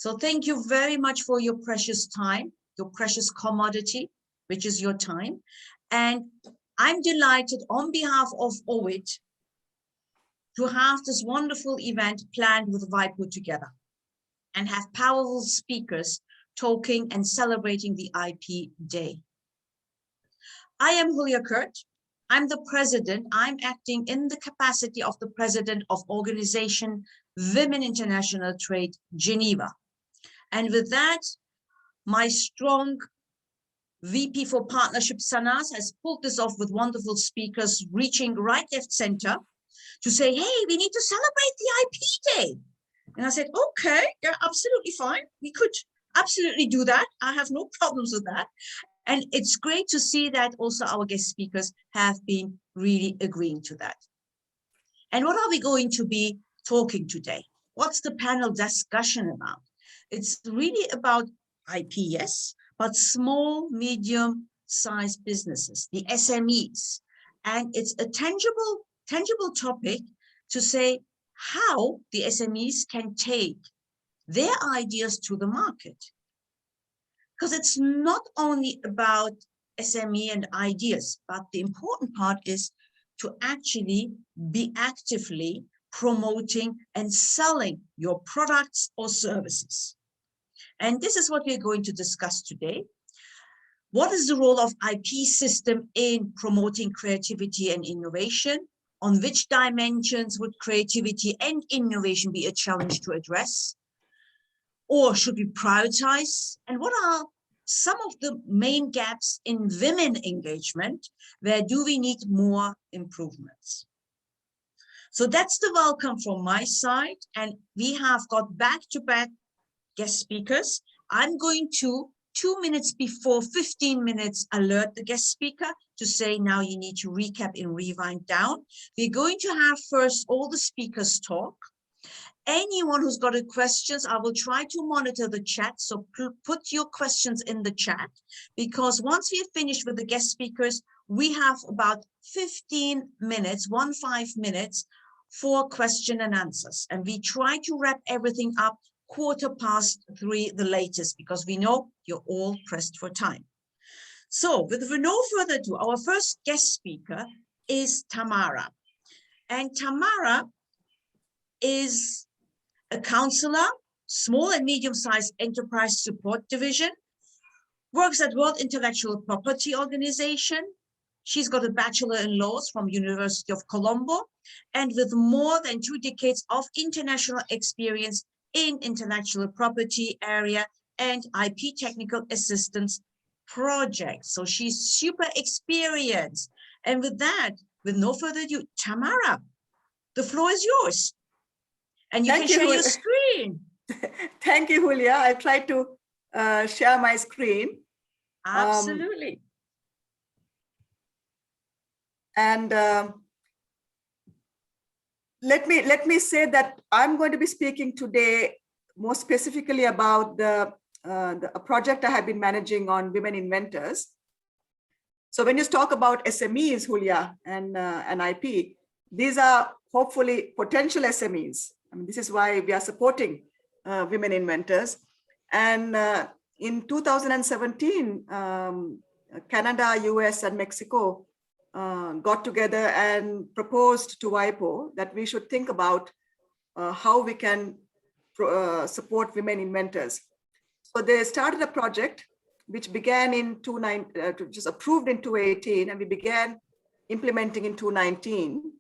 So thank you very much for your precious time, your precious commodity, which is your time. And I'm delighted on behalf of OWIT to have this wonderful event planned with WIPO together and have powerful speakers talking and celebrating the IP Day. I am Hulya. I'm the president. I'm acting in the capacity of the president of organization Women International Trade Geneva. And with that, my strong VP for partnership, Sanaz, has pulled this off with wonderful speakers reaching right, left, center to say, hey, we need to celebrate the IP Day. And I said, okay, yeah, absolutely fine. We could absolutely do that. I have no problems with that. And it's great to see that also our guest speakers have been really agreeing to that. And what are we going to be talking today? What's the panel discussion about? It's really about IP, yes, but small, medium-sized businesses, the SMEs. And it's a tangible topic to say how the SMEs can take their ideas to the market. Because it's not only about SME and ideas, but the important part is to actually be actively promoting and selling your products or services. And this is what we're going to discuss today. What is the role of IP system in promoting creativity and innovation? On which dimensions would creativity and innovation be a challenge to address? Or should we prioritize? And what are some of the main gaps in women engagement? Where do we need more improvements? So that's the welcome from my side. And we have got back-to-back guest speakers. I'm going to 2 minutes before 15 minutes alert the guest speaker to say, now you need to recap and rewind down. We're going to have first all the speakers talk. Anyone who's got questions, I will try to monitor the chat. So put your questions in the chat, because once we have finished with the guest speakers, we have about 15 minutes, 15 minutes for question and answers. And we try to wrap everything up 3:15, the latest, because we know you're all pressed for time. So with no further ado, our first guest speaker is Tamara. And Tamara is a counselor, small and medium-sized enterprise support division, works at World Intellectual Property Organization. She's got a bachelor in laws from University of Colombo, and with more than 2 decades of international experience in intellectual property area and IP technical assistance projects. So she's super experienced. And with that, with no further ado, Tamara, the floor is yours. And you can share your screen. Thank you, Hulya. I tried to share my screen. Absolutely. Let me say that I'm going to be speaking today more specifically about a project I have been managing on women inventors. So when you talk about SMEs, Hulya, and IP, these are hopefully potential SMEs. I mean, this is why we are supporting women inventors. And in 2017, Canada, US, and Mexico got together and proposed to WIPO that we should think about how we can support women inventors. So they started a project which began in which was approved in 2018, and we began implementing in 2019,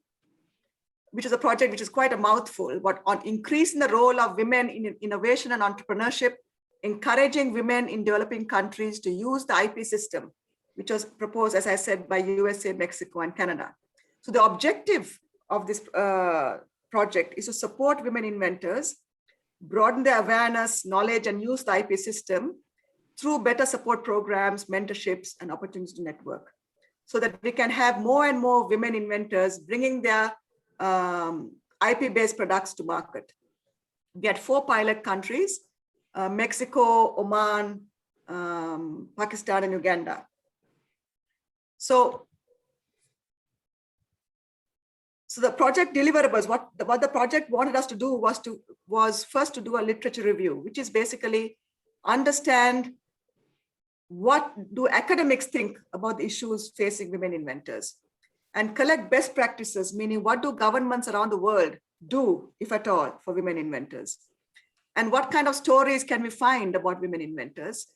which is a project which is quite a mouthful, but on increasing the role of women in innovation and entrepreneurship, encouraging women in developing countries to use the IP system, which was proposed, as I said, by USA, Mexico, and Canada. So the objective of this project is to support women inventors, broaden their awareness, knowledge, and use the IP system through better support programs, mentorships, and opportunities to network, so that we can have more and more women inventors bringing their IP-based products to market. We had 4 pilot countries, Mexico, Oman, Pakistan, and Uganda. So So the project deliverables, what the project wanted us to do was first to do a literature review, which is basically understand what do academics think about the issues facing women inventors, and collect best practices, meaning what do governments around the world do, if at all, for women inventors, and what kind of stories can we find about women inventors,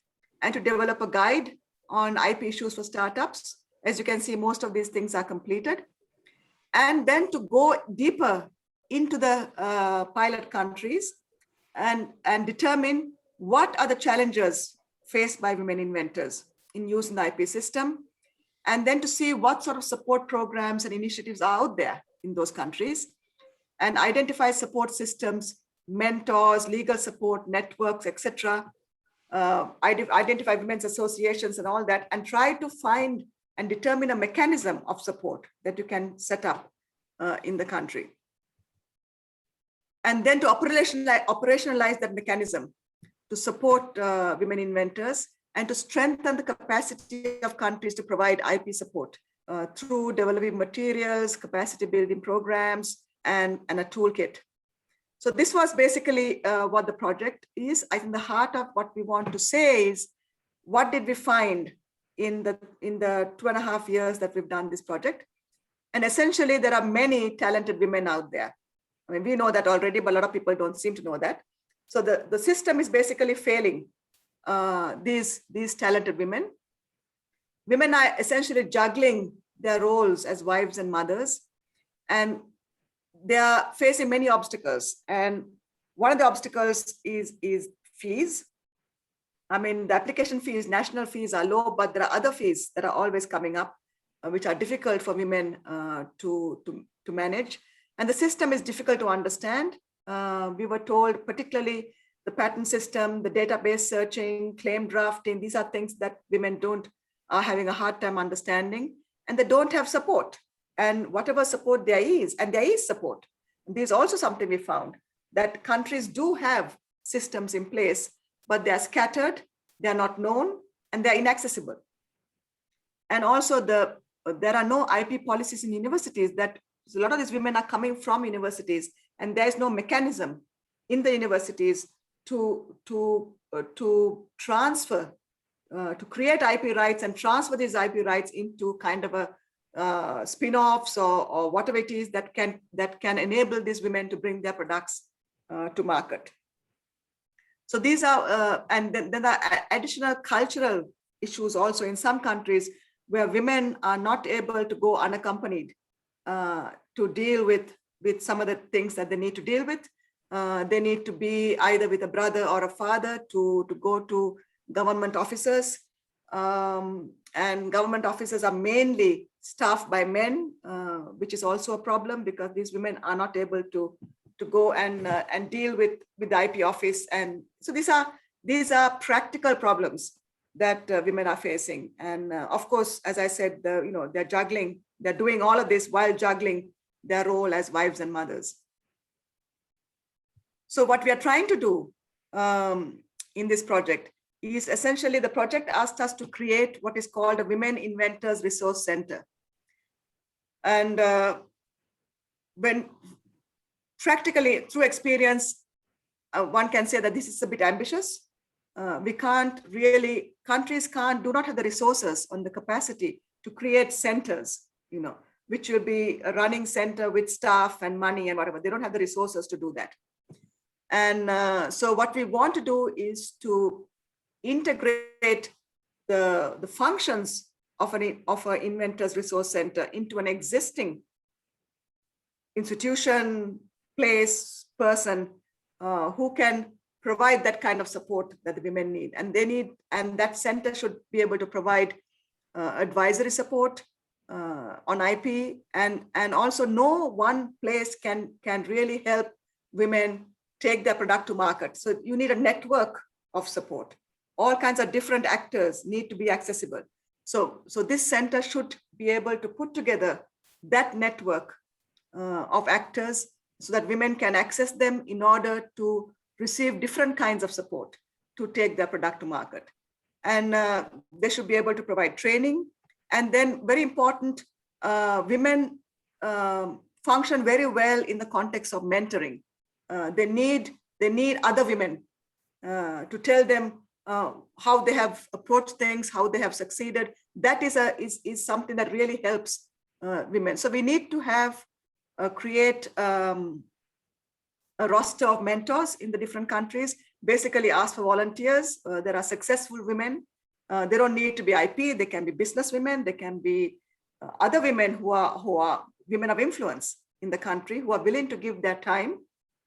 and to develop a guide on IP issues for startups. As you can see, most of these things are completed. And then to go deeper into the pilot countries and determine what are the challenges faced by women inventors in using the IP system, and then to see what sort of support programs and initiatives are out there in those countries, and identify support systems, mentors, legal support networks, etc. Identify women's associations and all that, and try to find and determine a mechanism of support that you can set up in the country. And then to operationalize that mechanism to support women inventors and to strengthen the capacity of countries to provide IP support through developing materials, capacity building programs, and a toolkit. So this was basically what the project is. I think the heart of what we want to say is, what did we find in the 2.5 years that we've done this project? And essentially, there are many talented women out there. I mean, we know that already, but a lot of people don't seem to know that. So the system is basically failing these talented women. Women are essentially juggling their roles as wives and mothers, and they are facing many obstacles. And one of the obstacles is fees. I mean, the application fees, national fees are low, but there are other fees that are always coming up, which are difficult for women to manage. And the system is difficult to understand. We were told, particularly the patent system, the database searching, claim drafting, these are things that women are having a hard time understanding, and they don't have support. And whatever support there is, and there is support. There's also something we found, that countries do have systems in place, but they're scattered, they're not known, and they're inaccessible. And also there are no IP policies in universities. That a lot of these women are coming from universities, and there is no mechanism in the universities to transfer, to create IP rights and transfer these IP rights into kind of a spin-offs or whatever it is that can enable these women to bring their products to market. So these are, and then there are additional cultural issues also in some countries where women are not able to go unaccompanied to deal with some of the things that they need to deal with. They need to be either with a brother or a father to go to government offices. And government offices are mainly staffed by men, which is also a problem because these women are not able to go and deal with the IP office. And so these are practical problems that women are facing. And of course, as I said, they're juggling, they're doing all of this while juggling their role as wives and mothers. So what we are trying to do in this project is essentially, the project asked us to create what is called a Women Inventors Resource Center. And when practically through experience, one can say that this is a bit ambitious. We can't really, countries do not have the resources on the capacity to create centers, which will be a running center with staff and money and whatever. They don't have the resources to do that. And so what we want to do is to integrate the functions of an Inventors Resource Center into an existing institution, place, person who can provide that kind of support that the women need. And that center should be able to provide advisory support on IP, and also no one place can really help women take their product to market. So you need a network of support. All kinds of different actors need to be accessible. So this center should be able to put together that network of actors so that women can access them in order to receive different kinds of support to take their product to market. And they should be able to provide training. And then very important, women function very well in the context of mentoring. They need other women to tell them how they have approached things, how they have succeeded. That is something that really helps women. So we need to have create a roster of mentors in the different countries. Basically, ask for volunteers. There are successful women. They don't need to be IP. They can be business women. They can be other women who are women of influence in the country, who are willing to give their time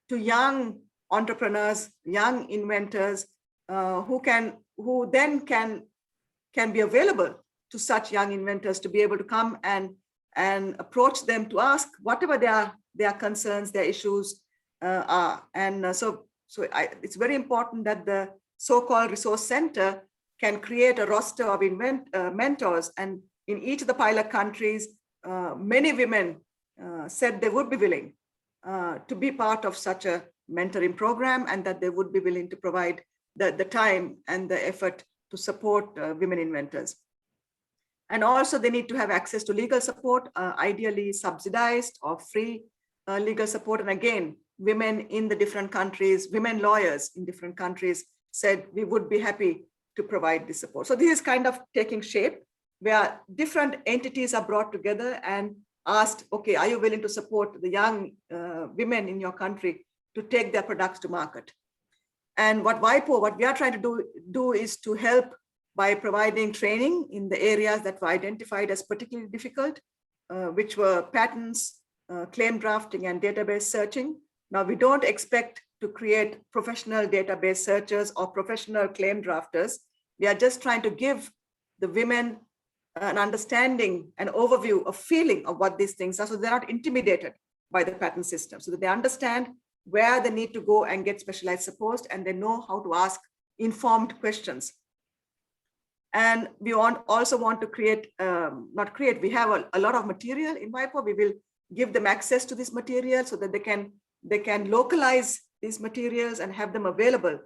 to young entrepreneurs, young inventors, who then can be available to such young inventors to be able to come and approach them to ask whatever their concerns, their issues are. And so it's very important that the so-called resource center can create a roster of mentors. And in each of the pilot countries, many women said they would be willing to be part of such a mentoring program, and that they would be willing to provide the time and the effort to support women inventors. And also they need to have access to legal support, ideally subsidized or free legal support. And again, women in the different countries, women lawyers in different countries said we would be happy to provide this support. So this is kind of taking shape, where different entities are brought together and asked, okay, are you willing to support the young women in your country to take their products to market? And what we are trying to do is to help by providing training in the areas that were identified as particularly difficult, which were patents, claim drafting, and database searching. Now, we don't expect to create professional database searchers or professional claim drafters. We are just trying to give the women an understanding, an overview, a feeling of what these things are, so they're not intimidated by the patent system, so that they understand where they need to go and get specialized support, and they know how to ask informed questions. And we also want to create, we have a lot of material in WIPO. We will give them access to this material so that they can localize these materials and have them available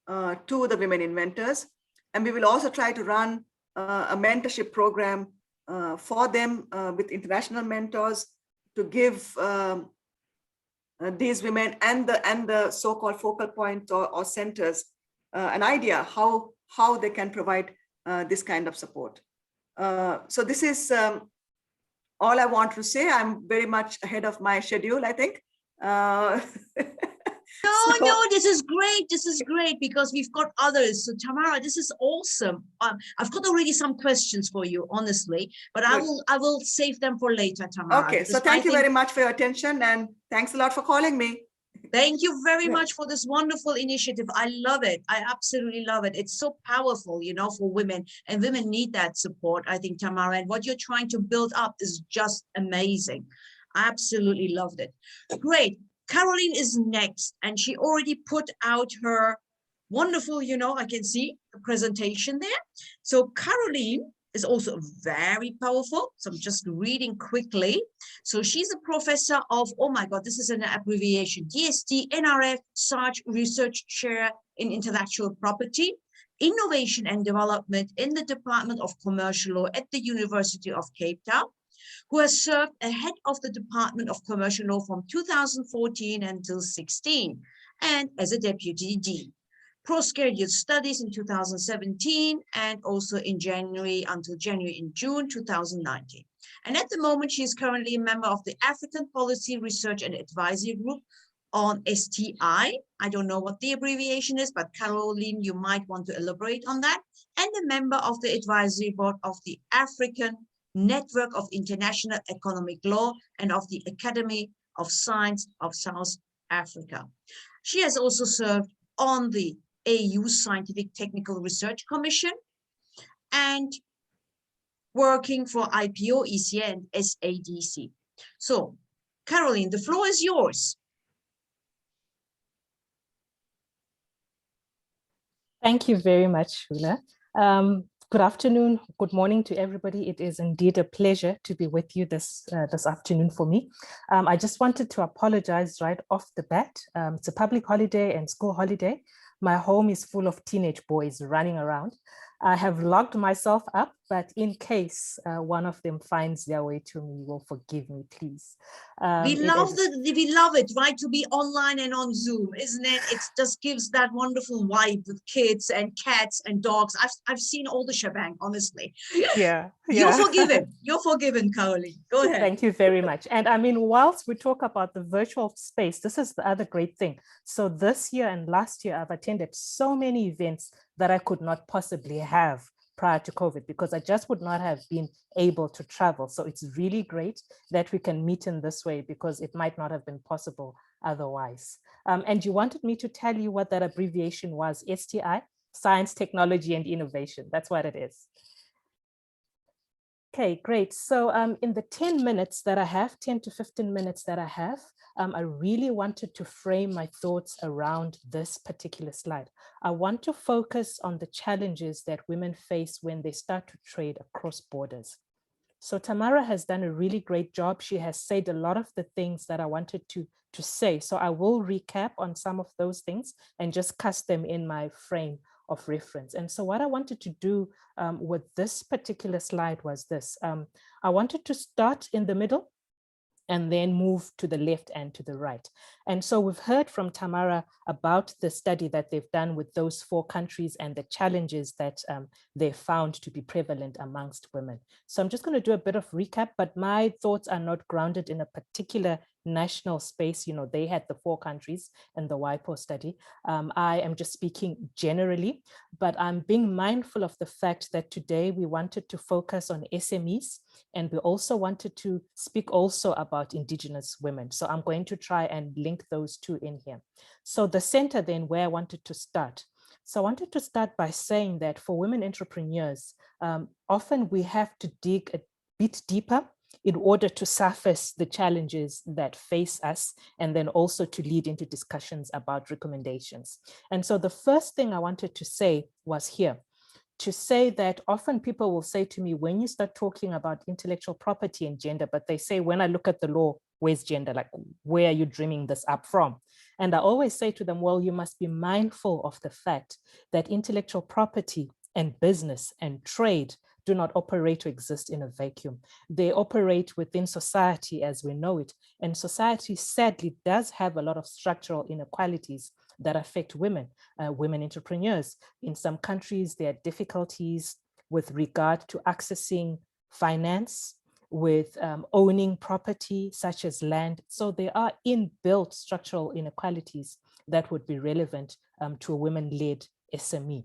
to the women inventors. And we will also try to run a mentorship program for them with international mentors to give these women and the so-called focal points or centers an idea how they can provide this kind of support. So this is all I want to say. I'm very much ahead of my schedule, I think. No, this is great. This is great because we've got others. So Tamara, this is awesome. I've got already some questions for you, honestly, but I will save them for later, Tamara. Okay, so thank you very much for your attention, and thanks a lot for calling me. Thank you very much for this wonderful initiative. I love it. I absolutely love it. It's so powerful, for women, and women need that support, I think, Tamara, and what you're trying to build up is just amazing. I absolutely loved it. Great. Caroline is next, and she already put out her wonderful, I can see the presentation there. So Caroline is also very powerful. So I'm just reading quickly. So she's a professor of, oh my God, this is an abbreviation, DST, NRF, SARChI Research Chair in Intellectual Property, Innovation and Development in the Department of Commercial Law at the University of Cape Town, who has served as head of the Department of Commercial Law from 2014 until 16, and as a deputy dean. Postgraduate studies in 2017, and also in January until January and June 2019. And at the moment, she is currently a member of the African Policy Research and Advisory Group on STI. I don't know what the abbreviation is, but Caroline, you might want to elaborate on that. And a member of the advisory board of the African Network of International Economic Law and of the Academy of Science of South Africa. She has also served on the AU Scientific Technical Research Commission and working for IPO, ECA, and SADC. So, Caroline, the floor is yours. Thank you very much, Hulya. Good afternoon, good morning to everybody. It is indeed a pleasure to be with you this afternoon for me. I just wanted to apologize right off the bat. It's a public holiday and school holiday. My home is full of teenage boys running around. I have logged myself up, but in case one of them finds their way to me, will forgive me, please. We love it, right? To be online and on Zoom, isn't it? It just gives that wonderful vibe with kids and cats and dogs. I've seen all the shebang, honestly. Yeah. You're forgiven. You're forgiven, Caroline. Go ahead. Thank you very much. And I mean, whilst we talk about the virtual space, this is the other great thing. So this year and last year, I've attended so many events that I could not possibly have prior to COVID, because I just would not have been able to travel. So it's really great that we can meet in this way, because it might not have been possible otherwise. And you wanted me to tell you what that abbreviation was: STI, Science, Technology, and Innovation. That's what it is. Okay, great. So in the 10 minutes that I have, 10 to 15 minutes that I have, I really wanted to frame my thoughts around this particular slide. I want to focus on the challenges that women face when they start to trade across borders. So Tamara has done a really great job. She has said a lot of the things that I wanted to say. So I will recap on some of those things and just cast them in my frame of reference. And so what I wanted to do with this particular slide was this. I wanted to start in the middle and then move to the left and to the right. And so we've heard from Tamara about the study that they've done with those 4 countries and the challenges that they found to be prevalent amongst women. So I'm just going to do a bit of recap, but my thoughts are not grounded in a particular national space. You know, they had the 4 countries in the WIPO study. I am just speaking generally, but I'm being mindful of the fact that today we wanted to focus on SMEs, and we also wanted to speak also about Indigenous women. So I'm going to try and link those 2 in here. So the center then, where I wanted to start. So I wanted to start by saying that for women entrepreneurs, often we have to dig a bit deeper in order to surface the challenges that face us, and then also to lead into discussions about recommendations. And so the first thing I wanted to say was here, to say that often people will say to me, when you start talking about intellectual property and gender, but they say, when I look at the law, where's gender? Like, where are you dreaming this up from? And I always say to them, well, you must be mindful of the fact that intellectual property and business and trade do not operate or exist in a vacuum. They operate within society as we know it. And society sadly does have a lot of structural inequalities that affect women, women entrepreneurs. In some countries, there are difficulties with regard to accessing finance, with owning property such as land. So there are inbuilt structural inequalities that would be relevant to a women-led SME.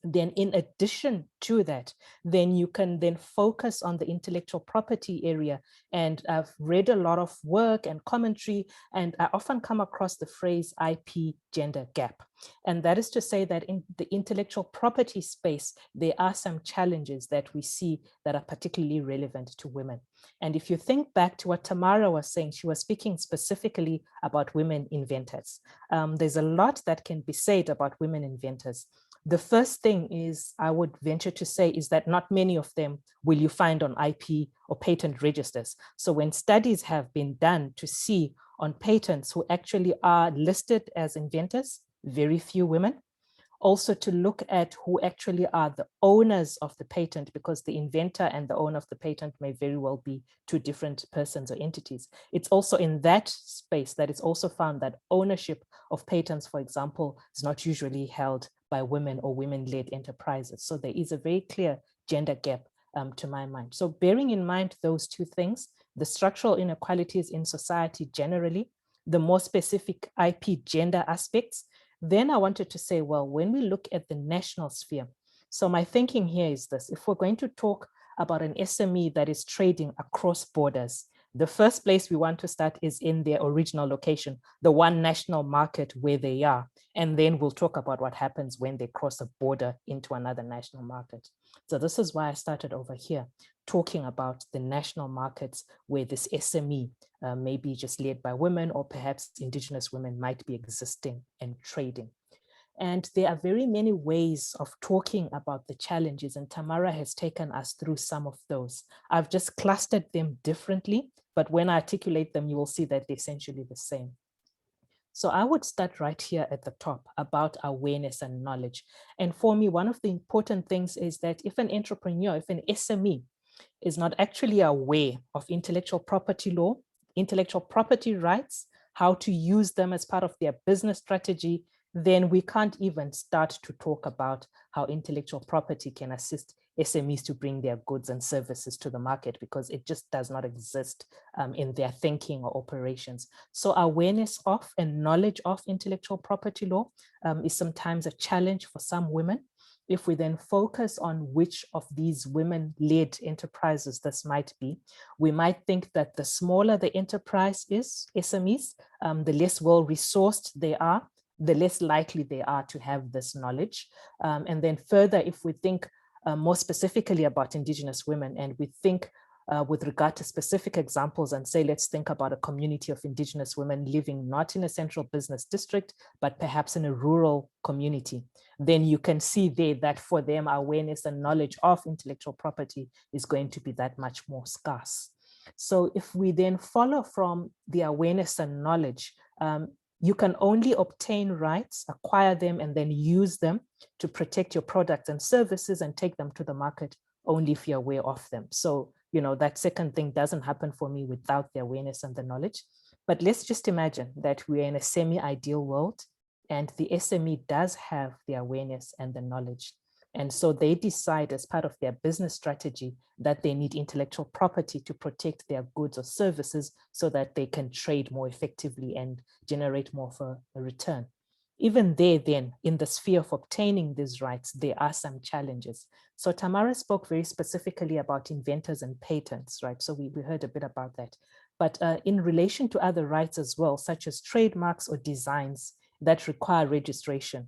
Then in addition to that, then you can then focus on the intellectual property area. And I've read a lot of work and commentary, and I often come across the phrase IP gender gap. And that is to say that in the intellectual property space, there are some challenges that we see that are particularly relevant to women. And if you think back to what Tamara was saying, she was speaking specifically about women inventors. There's a lot that can be said about women inventors. The first thing is, I would venture to say, is that not many of them will you find on IP or patent registers. So when studies have been done to see on patents who actually are listed as inventors, very few women. Also to look at who actually are the owners of the patent, because the inventor and the owner of the patent may very well be 2 different persons or entities. It's also in that space that it's also found that ownership of patents, for example, is not usually held by women or women-led enterprises. So there is a very clear gender gap to my mind. So bearing in mind those 2 things, the structural inequalities in society generally, the more specific IP gender aspects, then I wanted to say, well, when we look at the national sphere, so my thinking here is this: if we're going to talk about an SME that is trading across borders, the first place we want to start is in their original location, the one national market where they are. And then we'll talk about what happens when they cross a border into another national market. So this is why I started over here, talking about the national markets where this SME may be just led by women, or perhaps Indigenous women might be existing and trading. And there are very many ways of talking about the challenges, and Tamara has taken us through some of those. I've just clustered them differently, but when I articulate them, you will see that they're essentially the same. So I would start right here at the top about awareness and knowledge. And for me, one of the important things is that if an entrepreneur, if an SME is not actually aware of intellectual property law, intellectual property rights, how to use them as part of their business strategy, then we can't even start to talk about how intellectual property can assist SMEs to bring their goods and services to the market, because it just does not exist in their thinking or operations. So awareness of and knowledge of intellectual property law is sometimes a challenge for some women. If we then focus on which of these women-led enterprises this might be, we might think that the smaller the enterprise is, SMEs, the less well-resourced they are, the less likely they are to have this knowledge. And then further, if we think more specifically about Indigenous women, and we think with regard to specific examples and say, let's think about a community of Indigenous women living not in a central business district, but perhaps in a rural community, then you can see there that for them, awareness and knowledge of intellectual property is going to be that much more scarce. So if we then follow from the awareness and knowledge, you can only obtain rights, acquire them, and then use them to protect your products and services and take them to the market only if you're aware of them. So, you know, that second thing doesn't happen for me without the awareness and the knowledge. But let's just imagine that we're in a semi-ideal world and the SME does have the awareness and the knowledge. And so they decide as part of their business strategy that they need intellectual property to protect their goods or services so that they can trade more effectively and generate more of a return. Even there then, in the sphere of obtaining these rights, there are some challenges. So Tamara spoke very specifically about inventors and patents, right? So we heard a bit about that. But in relation to other rights as well, such as trademarks or designs that require registration,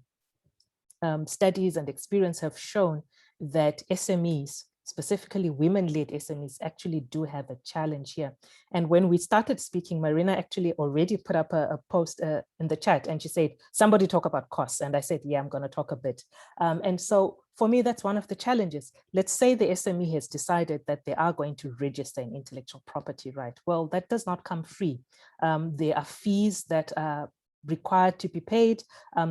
studies and experience have shown that SMEs, specifically women-led SMEs, actually do have a challenge here. And when we started speaking, Marina actually already put up a post in the chat, and she said, somebody talk about costs. And I said, yeah, I'm going to talk a bit. And so for me, that's one of the challenges. Let's say the SME has decided that they are going to register an intellectual property right. Well, that does not come free. There are fees that are required to be paid.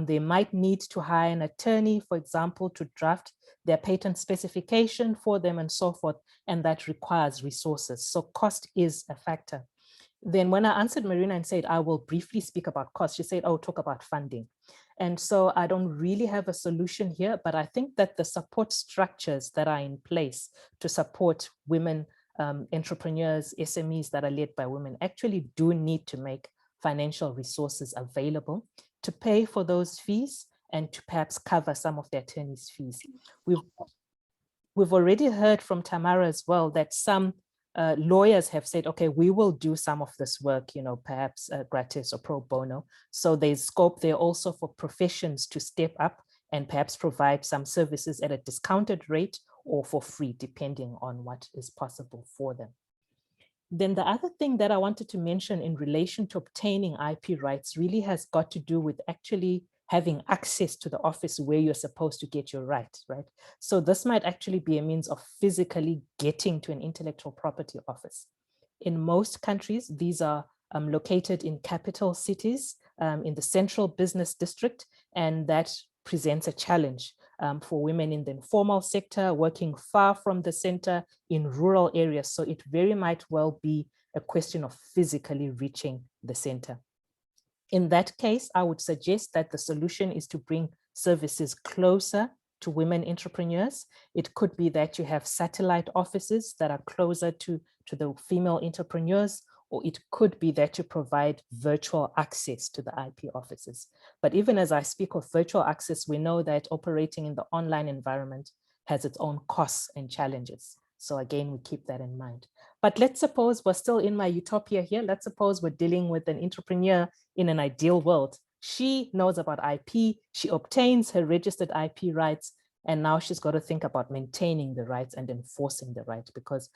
They might need to hire an attorney, for example, to draft their patent specification for them and so forth, and that requires resources. So cost is a factor. Then when I answered Marina and said, I will briefly speak about cost, she said, oh, talk about funding. And so I don't really have a solution here, but I think that the support structures that are in place to support women entrepreneurs, SMEs that are led by women actually do need to make financial resources available to pay for those fees and to perhaps cover some of the attorney's fees. We've already heard from Tamara as well that some lawyers have said, okay, we will do some of this work, you know, perhaps gratis or pro bono. So there's scope there also for professions to step up and perhaps provide some services at a discounted rate or for free, depending on what is possible for them. Then the other thing that I wanted to mention in relation to obtaining IP rights really has got to do with actually having access to the office where you're supposed to get your rights, right? So this might actually be a means of physically getting to an intellectual property office. In most countries, these are located in capital cities, in the central business district, and that presents a challenge for women in the informal sector, working far from the center in rural areas. So it very might well be a question of physically reaching the center. In that case, I would suggest that the solution is to bring services closer to women entrepreneurs. It could be that you have satellite offices that are closer to the female entrepreneurs, or it could be that you provide virtual access to the IP offices. But even as I speak of virtual access, we know that operating in the online environment has its own costs and challenges. So again, we keep that in mind. But let's suppose we're still in my utopia here. Let's suppose we're dealing with an entrepreneur in an ideal world. She knows about IP, she obtains her registered IP rights, and now she's got to think about maintaining the rights and enforcing the rights, because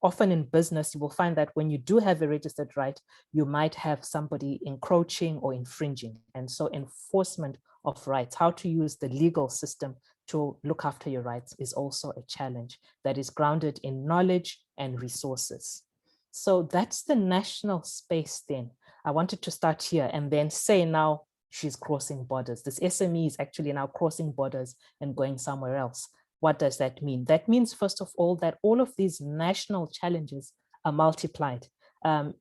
often in business, you will find that when you do have a registered right, you might have somebody encroaching or infringing. And so enforcement of rights, how to use the legal system to look after your rights, is also a challenge that is grounded in knowledge and resources. So that's the national space then. I wanted to start here and then say now she's crossing borders. This SME is actually now crossing borders and going somewhere else. What does that mean? That means, first of all, that all of these national challenges are multiplied.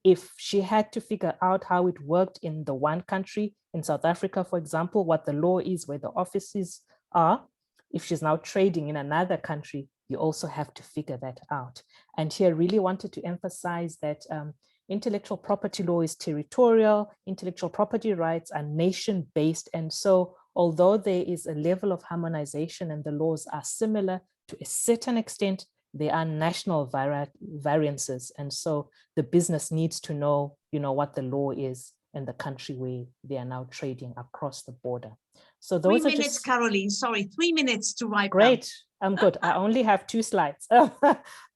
If she had to figure out how it worked in the one country, in South Africa, for example, what the law is, where the offices are, if she's now trading in another country, you also have to figure that out. And here I really wanted to emphasize that intellectual property law is territorial, intellectual property rights are nation-based. And so although there is a level of harmonization and the laws are similar to a certain extent, there are national variances. And so the business needs to know, what the law is in the country where they are now trading across the border. So those 3 are minutes, just, Caroline, sorry, 3 minutes to write down. great. I'm good. I only have 2 slides.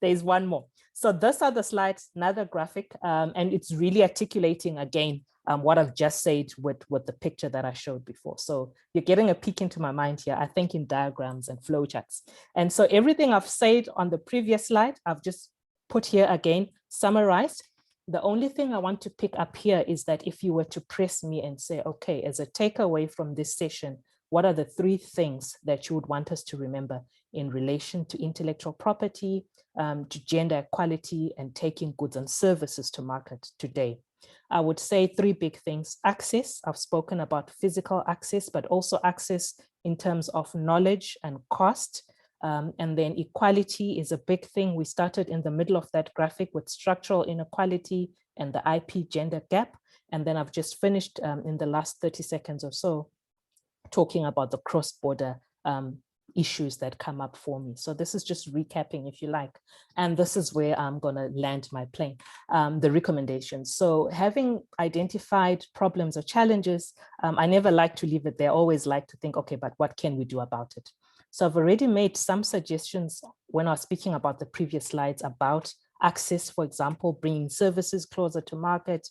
There's one more. So those are the slides, another graphic, and it's really articulating again what I've just said with the picture that I showed before. So you're getting a peek into my mind here, I think, in diagrams and flowcharts. And so everything I've said on the previous slide, I've just put here again, summarized. The only thing I want to pick up here is that if you were to press me and say, okay, as a takeaway from this session, what are the 3 things that you would want us to remember in relation to intellectual property, to gender equality, and taking goods and services to market today? I would say 3 big things. Access, I've spoken about physical access, but also access in terms of knowledge and cost. And then equality is a big thing. We started in the middle of that graphic with structural inequality and the IP gender gap. And then I've just finished in the last 30 seconds or so talking about the cross-border issues that come up for me. So this is just recapping, if you like. And this is where I'm going to land my plane, the recommendations. So having identified problems or challenges, I never like to leave it there. I always like to think, okay, but what can we do about it? So I've already made some suggestions when I was speaking about the previous slides about access, for example, bringing services closer to market,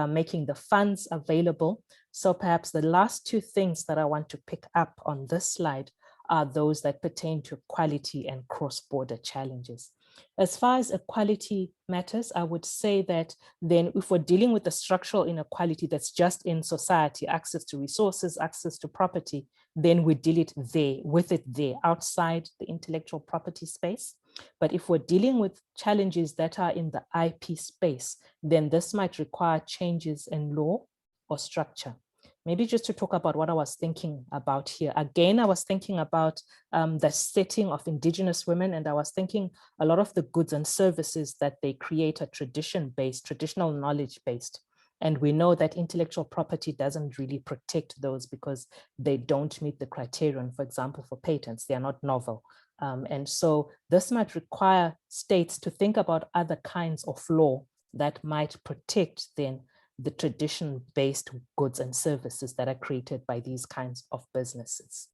making the funds available. So perhaps the last 2 things that I want to pick up on this slide are those that pertain to equality and cross-border challenges. As far as equality matters, I would say that then if we're dealing with the structural inequality that's just in society, access to resources, access to property, then we deal with it there, outside the intellectual property space. But if we're dealing with challenges that are in the IP space, then this might require changes in law or structure. Maybe just to talk about what I was thinking about here. Again, I was thinking about the setting of Indigenous women, and I was thinking a lot of the goods and services that they create are tradition-based, traditional knowledge-based. And we know that intellectual property doesn't really protect those because they don't meet the criterion, for example, for patents. They are not novel. And so this might require states to think about other kinds of law that might protect then the tradition-based goods and services that are created by these kinds of businesses.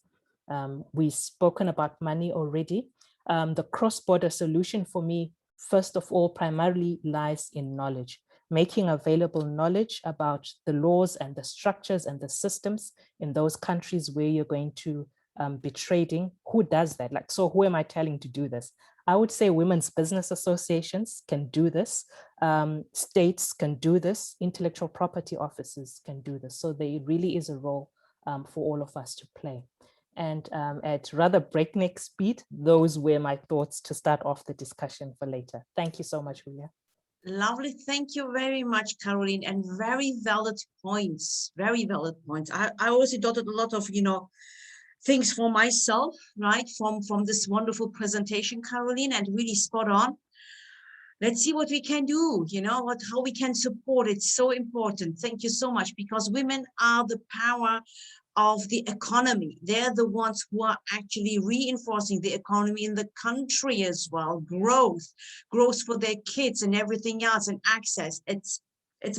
We've spoken about money already. The cross-border solution for me, first of all, primarily lies in knowledge, making available knowledge about the laws and the structures and the systems in those countries where you're going to be trading. Who does that? Like, so who am I telling to do this? I would say women's business associations can do this. States can do this. Intellectual property offices can do this. So there really is a role for all of us to play. And at rather breakneck speed, those were my thoughts to start off the discussion for later. Thank you so much, Hulya. Lovely. Thank you very much, Caroline, and very valid points. Very valid points. I also dotted a lot of, things for myself, right, from this wonderful presentation, Caroline, and really spot on. Let's see what we can do, how we can support. It's so important. Thank you so much, because women are the power of the economy. They're the ones who are actually reinforcing the economy in the country as well. Growth for their kids and everything else, and access. It's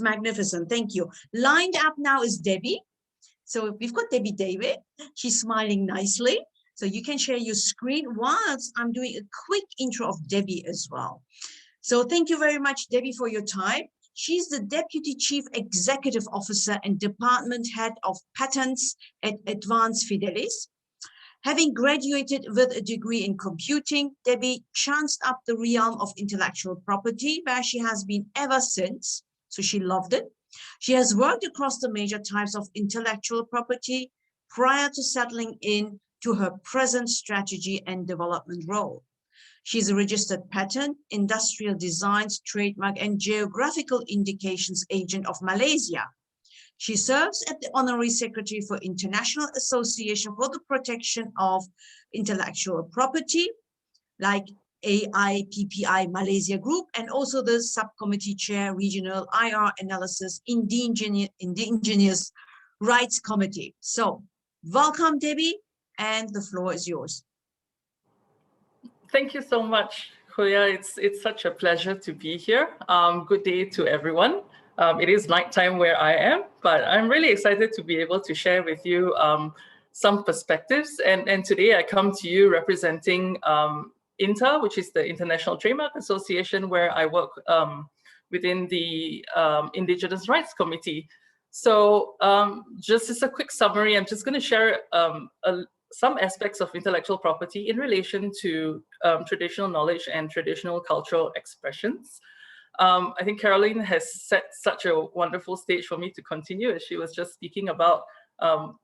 magnificent. Thank you. Lined up now is Debbie. So we've got Debbie David. She's smiling nicely. So you can share your screen whilst I'm doing a quick intro of Debbie as well. So thank you very much, Debbie, for your time. She's the Deputy Chief Executive Officer and Department Head of Patents at Advanz Fidelis. Having graduated with a degree in computing, Debbie chanced up the realm of intellectual property, where she has been ever since. So she loved it. She has worked across the major types of intellectual property prior to settling in to her present strategy and development role. She's a registered patent, industrial designs, trademark, and geographical indications agent of Malaysia. She serves as the Honorary Secretary for International Association for the Protection of Intellectual Property, like AIPPI Malaysia Group, and also the Subcommittee Chair, Regional IR Analysis, Indigenous Rights Committee. So, welcome, Debbie, and the floor is yours. Thank you so much, Hulya. It's such a pleasure to be here. Good day to everyone. It is nighttime where I am, but I'm really excited to be able to share with you some perspectives. And today I come to you representing INTA, which is the International Trademark Association, where I work within the Indigenous Rights Committee. So just as a quick summary, I'm just going to share some aspects of intellectual property in relation to traditional knowledge and traditional cultural expressions. I think Caroline has set such a wonderful stage for me to continue, as she was just speaking about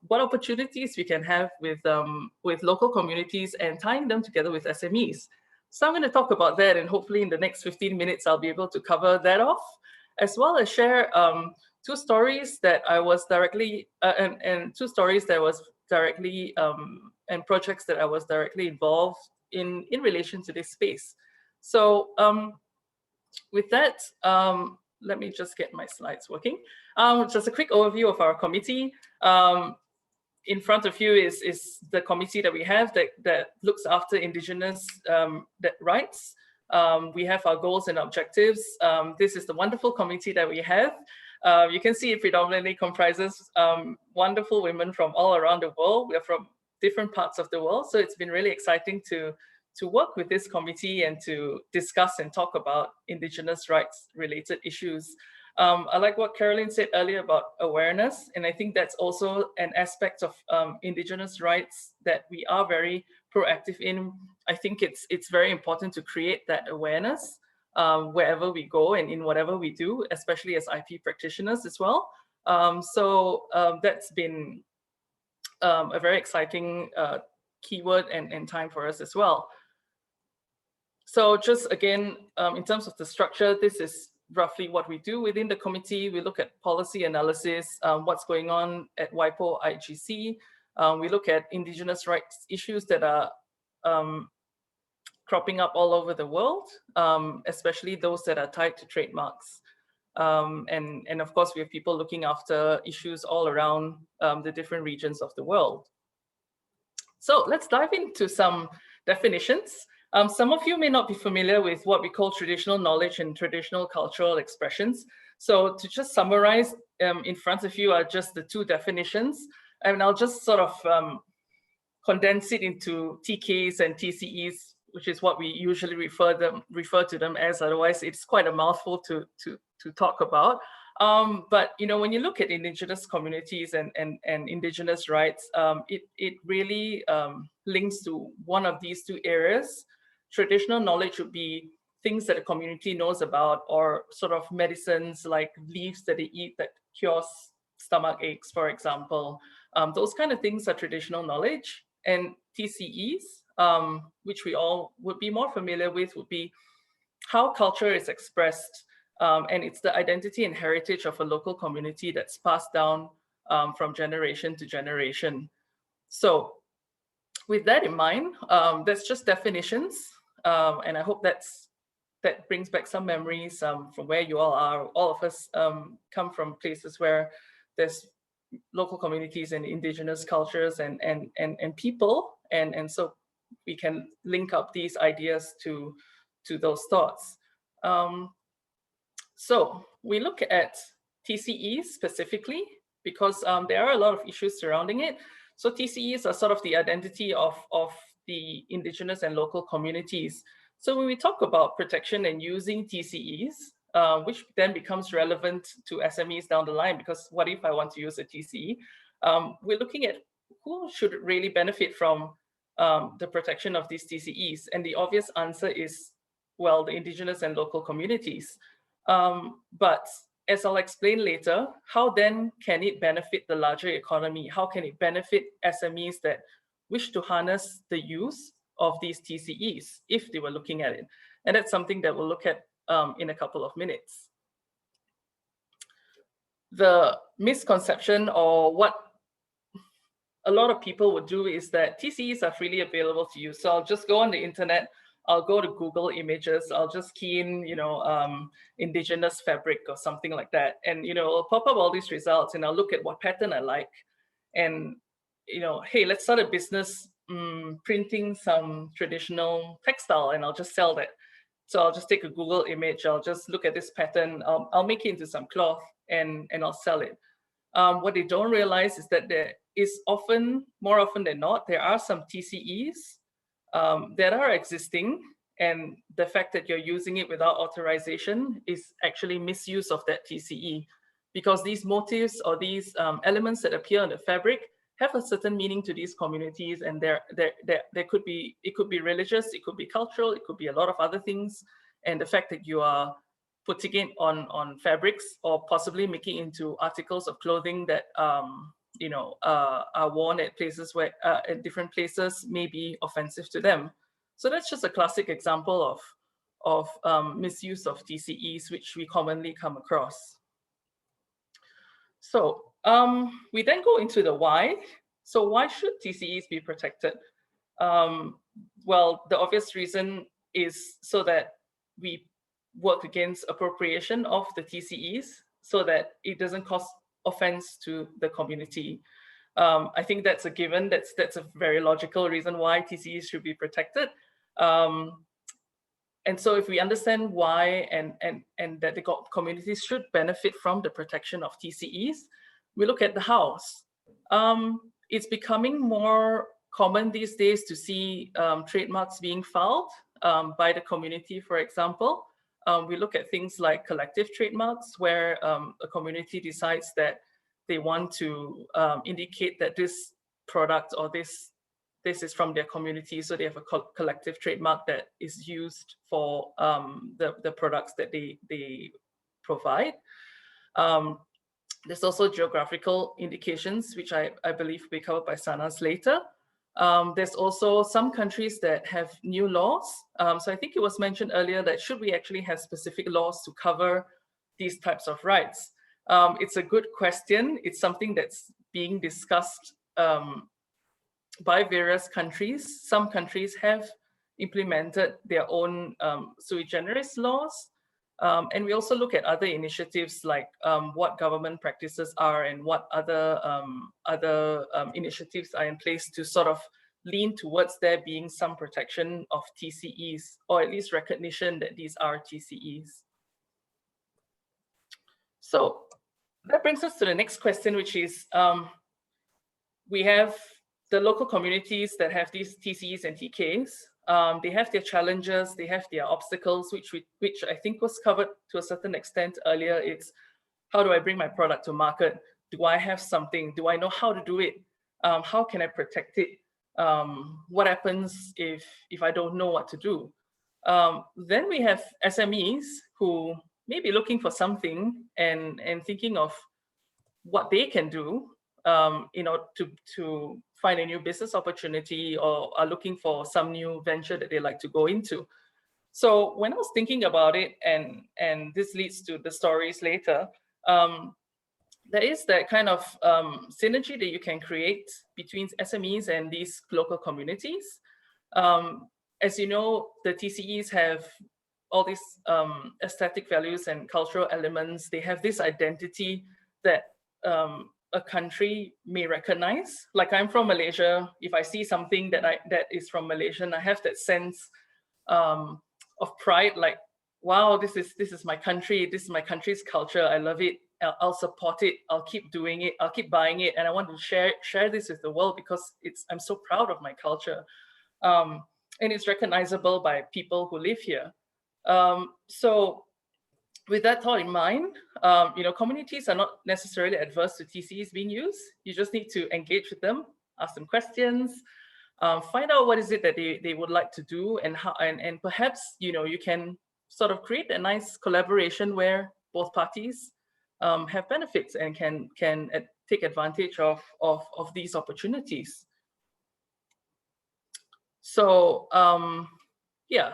what opportunities we can have with local communities and tying them together with SMEs. So I'm going to talk about that, and hopefully in the next 15 minutes, I'll be able to cover that off, as well as share two stories that I was directly, and projects that I was directly involved in relation to this space. So with that, let me just get my slides working. Just a quick overview of our committee. In front of you is the committee that we have that looks after Indigenous rights. We have our goals and objectives. This is the wonderful committee that we have. You can see it predominantly comprises wonderful women from all around the world. We are from different parts of the world, so it's been really exciting to work with this committee and to discuss and talk about Indigenous rights related issues. I like what Caroline said earlier about awareness, and I think that's also an aspect of Indigenous rights that we are very proactive in. I think it's very important to create that awareness wherever we go and in whatever we do, especially as IP practitioners as well. So that's been a very exciting keyword and time for us as well. So just again, in terms of the structure, this is roughly what we do within the committee. We look at policy analysis, what's going on at WIPO, IGC. We look at Indigenous rights issues that are cropping up all over the world, especially those that are tied to trademarks. And of course, we have people looking after issues all around the different regions of the world. So let's dive into some definitions. Some of you may not be familiar with what we call traditional knowledge and traditional cultural expressions. So to just summarize, in front of you are just the two definitions, and I'll just sort of condense it into TKs and TCEs, which is what we usually refer to them as. Otherwise, it's quite a mouthful to talk about. But you know, when you look at Indigenous communities and Indigenous rights, it really links to one of these two areas. Traditional knowledge would be things that a community knows about, or sort of medicines like leaves that they eat that cures stomach aches, for example. Those kind of things are traditional knowledge. And TCEs, which we all would be more familiar with, would be how culture is expressed. And it's the identity and heritage of a local community that's passed down from generation to generation. So with that in mind, that's just definitions. And I hope that brings back some memories from where you all are. All of us come from places where there's local communities and Indigenous cultures and people. And so we can link up these ideas to those thoughts. So we look at TCEs specifically because there are a lot of issues surrounding it. So TCEs are sort of the identity of the Indigenous and local communities. So when we talk about protection and using TCEs, which then becomes relevant to SMEs down the line, because what if I want to use a TCE? We're looking at who should really benefit from the protection of these TCEs. And the obvious answer is, well, the Indigenous and local communities. But as I'll explain later, how then can it benefit the larger economy? How can it benefit SMEs that wish to harness the use of these TCEs if they were looking at it? And that's something that we'll look at in a couple of minutes. The misconception, or what a lot of people would do, is that TCEs are freely available to use. So I'll just go on the internet, I'll go to Google Images, I'll just key in, indigenous fabric or something like that. And, it'll pop up all these results, and I'll look at what pattern I like. And, hey, let's start a business printing some traditional textile, and I'll just sell that. So I'll just take a Google image, I'll just look at this pattern, I'll make it into some cloth, and I'll sell it. What they don't realize is that there is more often than not, there are some TCEs that are existing, and the fact that you're using it without authorization is actually misuse of that TCE, because these motifs or these elements that appear on the fabric have a certain meaning to these communities, and it could be religious, it could be cultural, it could be a lot of other things. And the fact that you are putting it on fabrics, or possibly making it into articles of clothing that are worn at places where at different places may be offensive to them. So that's just a classic example of misuse of TCEs, which we commonly come across. So we then go into the why. So why should TCEs be protected? Well, the obvious reason is so that we work against appropriation of the TCEs, so that it doesn't cause offense to the community. I think that's a given. That's a very logical reason why TCEs should be protected. And so if we understand why and that the communities should benefit from the protection of TCEs, we look at the hows. It's becoming more common these days to see trademarks being filed by the community, for example. We look at things like collective trademarks, where a community decides that they want to indicate that this product or this is from their community, so they have a collective trademark that is used for the products that they provide. There's also geographical indications, which I believe will be covered by Sanaz later. There's also some countries that have new laws. So I think it was mentioned earlier that should we actually have specific laws to cover these types of rights? It's a good question. It's something that's being discussed by various countries. Some countries have implemented their own sui generis laws. And we also look at other initiatives like what government practices are and what other initiatives are in place to sort of lean towards there being some protection of TCEs, or at least recognition that these are TCEs. So that brings us to the next question, which is we have the local communities that have these TCEs and TKs. They have their challenges, they have their obstacles, which I think was covered to a certain extent earlier. It's how do I bring my product to market? Do I have something? Do I know how to do it? How can I protect it? What happens if I don't know what to do? Then we have SMEs who may be looking for something and thinking of what they can do to find a new business opportunity, or are looking for some new venture that they like to go into. So when I was thinking about it, and this leads to the stories later, there is that kind of synergy that you can create between SMEs and these local communities. As you know, the TCEs have all these aesthetic values and cultural elements. They have this identity that a country may recognize. Like, I'm from Malaysia. If I see something that is from Malaysia, I have that sense of pride. Like, wow, this is my country. This is my country's culture. I love it. I'll support it. I'll keep doing it. I'll keep buying it, and I want to share this with the world because I'm so proud of my culture, and it's recognizable by people who live here. So with that thought in mind, communities are not necessarily adverse to TCEs being used. You just need to engage with them, ask them questions, find out what is it that they would like to do, and how, and perhaps you can sort of create a nice collaboration where both parties have benefits and can take advantage of these opportunities. So yeah,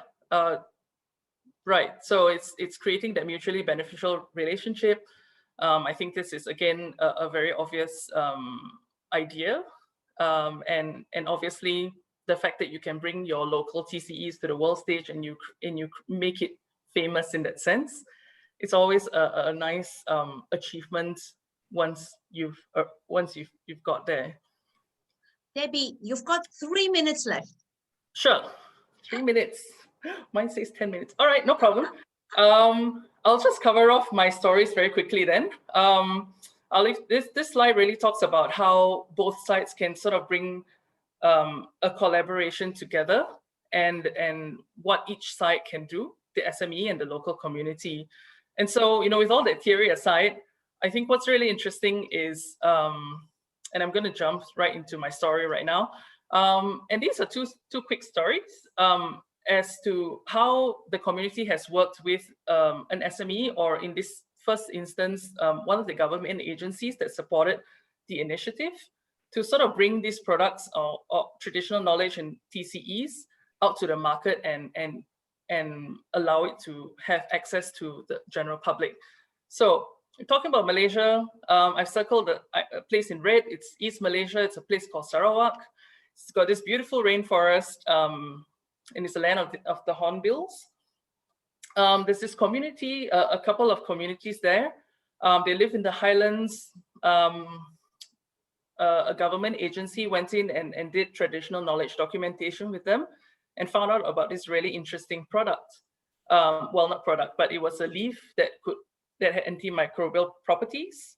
right. So it's creating that mutually beneficial relationship. I think this is again a very obvious idea, and obviously the fact that you can bring your local TCEs to the world stage and you make it famous in that sense, it's always a nice achievement once you've got there. Debbie, you've got 3 minutes left. Sure, 3 minutes. Mine says 10 minutes. All right, no problem. I'll just cover off my stories very quickly then. I'll leave this slide really talks about how both sides can sort of bring a collaboration together and what each side can do, the SME and the local community. And so, you know, with all that theory aside, I think what's really interesting is, and I'm going to jump right into my story right now. And these are two quick stories as to how the community has worked with an SME, or in this first instance, one of the government agencies that supported the initiative to sort of bring these products or traditional knowledge and TCEs out to the market and allow it to have access to the general public. So talking about Malaysia, I've circled a place in red. It's East Malaysia. It's a place called Sarawak. It's got this beautiful rainforest, and it's the land of the hornbills. There's this community, a couple of communities there. They live in the highlands. A government agency went in and did traditional knowledge documentation with them and found out about this really interesting product. Well, not product, but it was a leaf that had antimicrobial properties.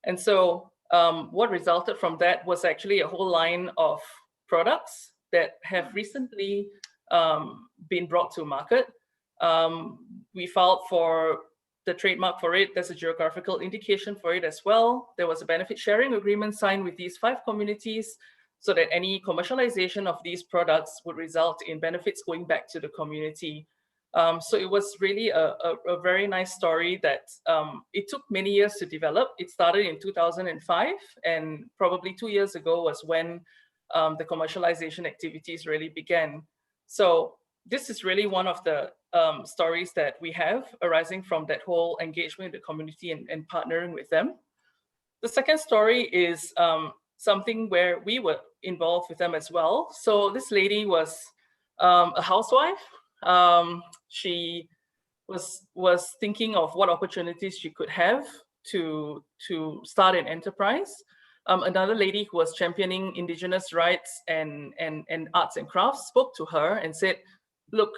And so what resulted from that was actually a whole line of products that have recently been brought to market. We filed for the trademark for it. There's a geographical indication for it as well. There was a benefit sharing agreement signed with these 5 communities so that any commercialization of these products would result in benefits going back to the community. So it was really a very nice story that it took many years to develop. It started in 2005, and probably 2 years ago was when the commercialization activities really began. So this is really one of the stories that we have arising from that whole engagement with the community and partnering with them. The second story is something where we were involved with them as well. So this lady was a housewife. She was thinking of what opportunities she could have to start an enterprise. Another lady who was championing Indigenous rights and arts and crafts spoke to her and said, look,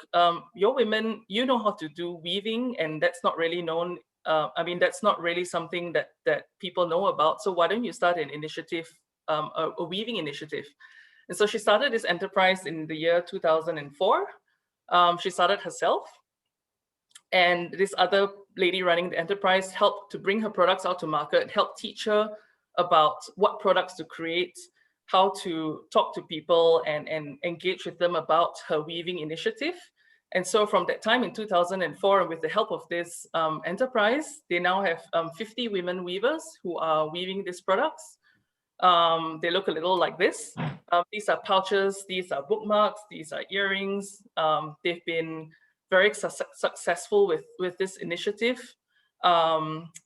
your women, you know how to do weaving, and that's not really known. I mean, that's not really something that people know about. So why don't you start an initiative, a weaving initiative? And so she started this enterprise in the year 2004. She started herself. And this other lady running the enterprise helped to bring her products out to market, helped teach her about what products to create, how to talk to people and engage with them about her weaving initiative. And so from that time in 2004, and with the help of this enterprise, they now have 50 women weavers who are weaving these products. They look a little like this. These are pouches, these are bookmarks, these are earrings. They've been very successful with this initiative.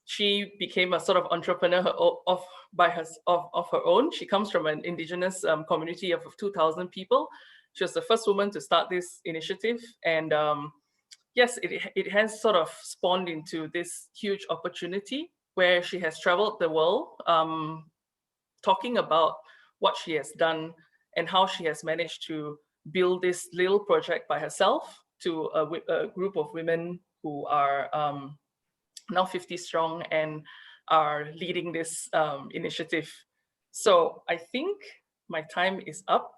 She became a sort of entrepreneur of her own. She comes from an Indigenous community of 2,000 people. She was the first woman to start this initiative. And yes, it has sort of spawned into this huge opportunity where she has traveled the world talking about what she has done and how she has managed to build this little project by herself to a group of women who are now 50 strong and are leading this initiative. So I think my time is up,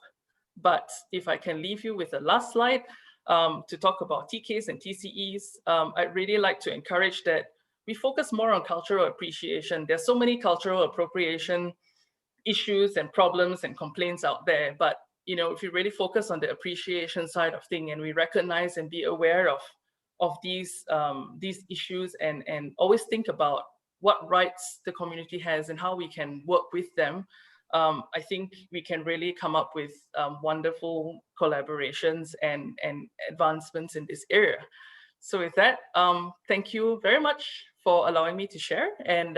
but if I can leave you with the last slide to talk about TKs and TCEs, I'd really like to encourage that we focus more on cultural appreciation. There's so many cultural appropriation issues and problems and complaints out there, but you know, if you really focus on the appreciation side of things and we recognize and be aware of these issues and always think about what rights the community has and how we can work with them, I think we can really come up with wonderful collaborations and advancements in this area. So with that, thank you very much for allowing me to share. And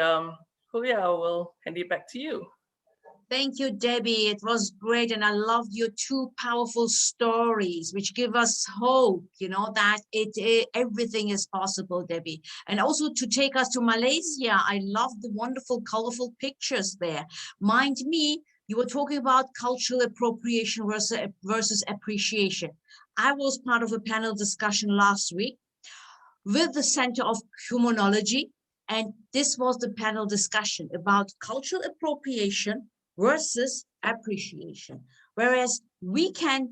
Hulya, I will hand it back to you. Thank you, Debbie. It was great. And I loved your two powerful stories, which give us hope, you know, that everything is possible, Debbie. And also to take us to Malaysia. I love the wonderful, colorful pictures there. Mind me, you were talking about cultural appropriation versus appreciation. I was part of a panel discussion last week with the Center of Humanology. And this was the panel discussion about cultural appropriation versus appreciation, whereas we can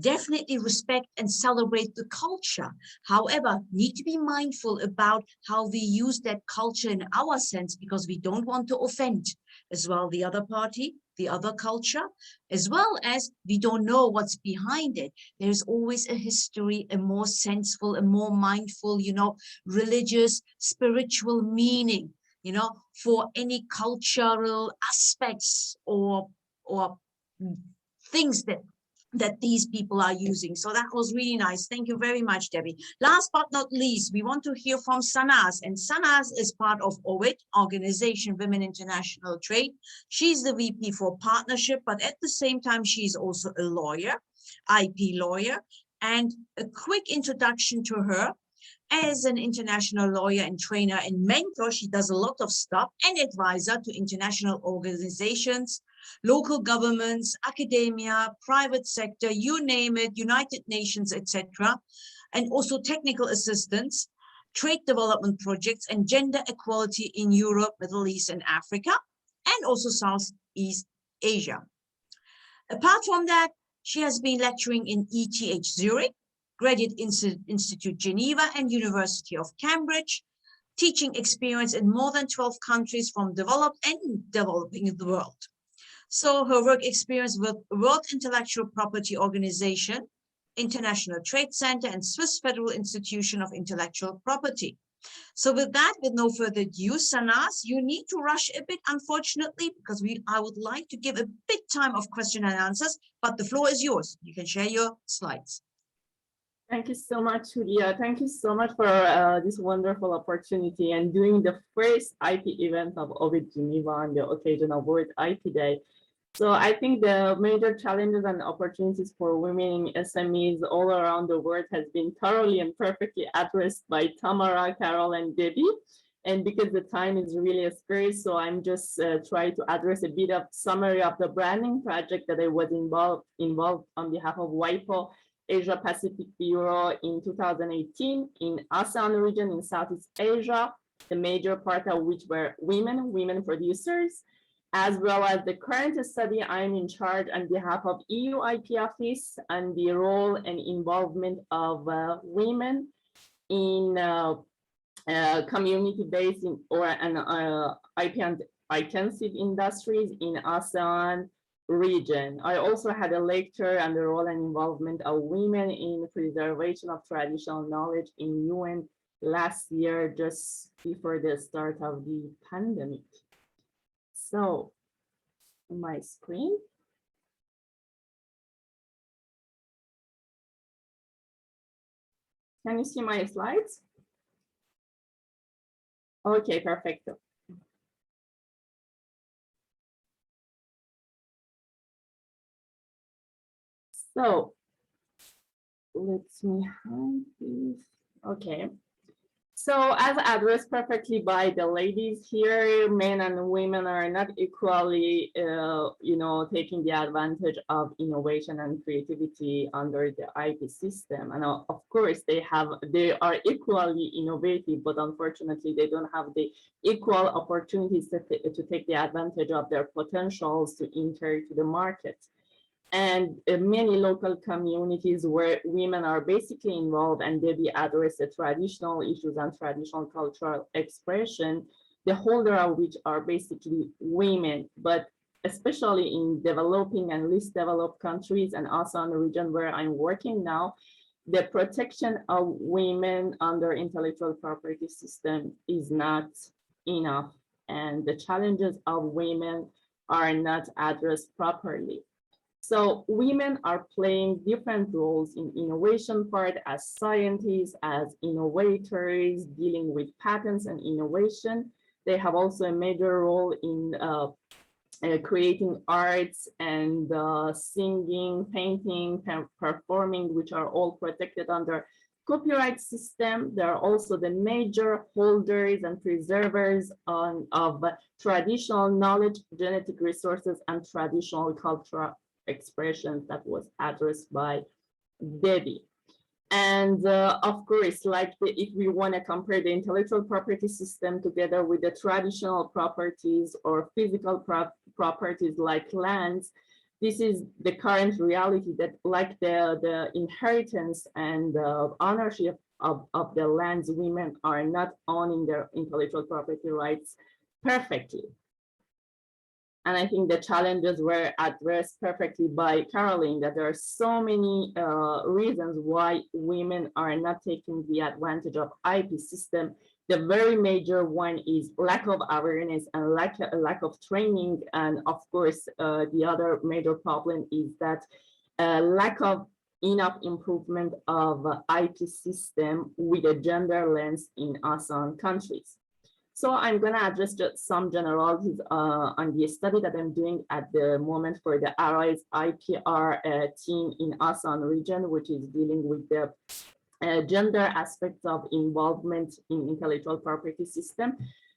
definitely respect and celebrate the culture. However, need to be mindful about how we use that culture in our sense, because we don't want to offend as well the other party, the other culture, as well as we don't know what's behind it. There's always a history, a more senseful, a more mindful, you know, religious, spiritual meaning, you know, for any cultural aspects or things that these people are using. So that was really nice. Thank you very much, Debbie. Last but not least, we want to hear from Sanaz. And Sanaz is part of OWIT, Organization Women International Trade. She's the VP for partnership, but at the same time, she's also a lawyer, IP lawyer. And a quick introduction to her. As an international lawyer and trainer and mentor, she does a lot of stuff and advisor to international organizations, local governments, academia, private sector, you name it, United Nations, etc. And also technical assistance, trade development projects, and gender equality in Europe, Middle East, and Africa, and also Southeast Asia. Apart from that, she has been lecturing in ETH Zurich, Graduate Institute Geneva, and University of Cambridge, teaching experience in more than 12 countries from developed and developing the world. So her work experience with World Intellectual Property Organization, International Trade Center, and Swiss Federal Institution of Intellectual Property. So with that, with no further ado, Sanaz, you need to rush a bit, unfortunately, because I would like to give a bit time of question and answers, but the floor is yours. You can share your slides. Thank you so much, Hulya. Thank you so much for this wonderful opportunity and doing the first IP event of OWIT Geneva on the occasion of World IP Day. So I think the major challenges and opportunities for women in SMEs all around the world has been thoroughly and perfectly addressed by Tamara, Carol, and Debbie. And because the time is really scarce, so I'm just trying to address a bit of summary of the branding project that I was involved on behalf of WIPO Asia Pacific Bureau in 2018 in ASEAN region in Southeast Asia, the major part of which were women producers, as well as the current study I'm in charge on behalf of EUIP office and the role and involvement of women in community-based or IP and intensive industries in ASEAN region. I also had a lecture on the role and involvement of women in preservation of traditional knowledge in UN last year, just before the start of the pandemic. So, my screen. Can you see my slides? Okay, perfect. So let me hide this. Okay. So as addressed perfectly by the ladies here, men and women are not equally, taking the advantage of innovation and creativity under the IP system. And of course, they are equally innovative, but unfortunately, they don't have the equal opportunities to take the advantage of their potentials to enter to the market. And many local communities where women are basically involved and they address the traditional issues and traditional cultural expression, the holder of which are basically women, but especially in developing and least developed countries and also in the region where I'm working now, the protection of women under intellectual property system is not enough, and the challenges of women are not addressed properly. So women are playing different roles in innovation part as scientists, as innovators, dealing with patents and innovation. They have also a major role in creating arts and singing, painting, performing, which are all protected under copyright system. They are also the major holders and preservers of traditional knowledge, genetic resources, and traditional cultural expressions that was addressed by Debbie. And of course, like if we want to compare the intellectual property system together with the traditional properties or physical properties like lands, this is the current reality that like the inheritance and ownership of the lands, women are not owning their intellectual property rights perfectly. And I think the challenges were addressed perfectly by Caroline, that there are so many reasons why women are not taking the advantage of IP system. The very major one is lack of awareness and lack of training. And of course, the other major problem is that lack of enough improvement of IP system with a gender lens in ASEAN countries. So I'm going to address just some generalities on the study that I'm doing at the moment for the ARISE IPR team in ASEAN region, which is dealing with the gender aspects of involvement in intellectual property system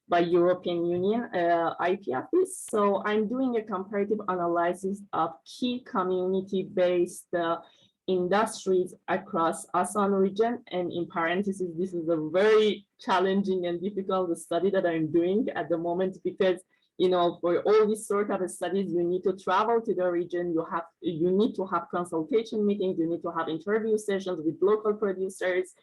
by European Union IP office. So I'm doing a comparative analysis of key community-based industries across ASEAN region. And in parentheses, this is a very challenging and difficult study that I'm doing at the moment, because you know, for all these sort of studies, you need to travel to the region, you need to have consultation meetings, you need to have interview sessions with local producers.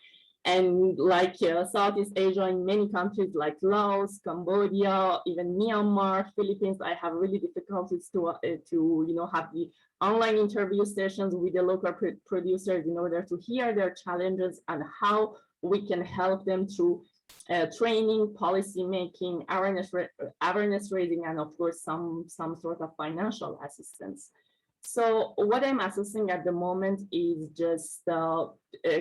And like Southeast Asia, in many countries like Laos, Cambodia, even Myanmar, Philippines, I have really difficulties to you know, have the online interview sessions with the local producers in order to hear their challenges and how we can help them through training, policy making, awareness raising, and of course some sort of financial assistance. So what I'm assessing at the moment is just a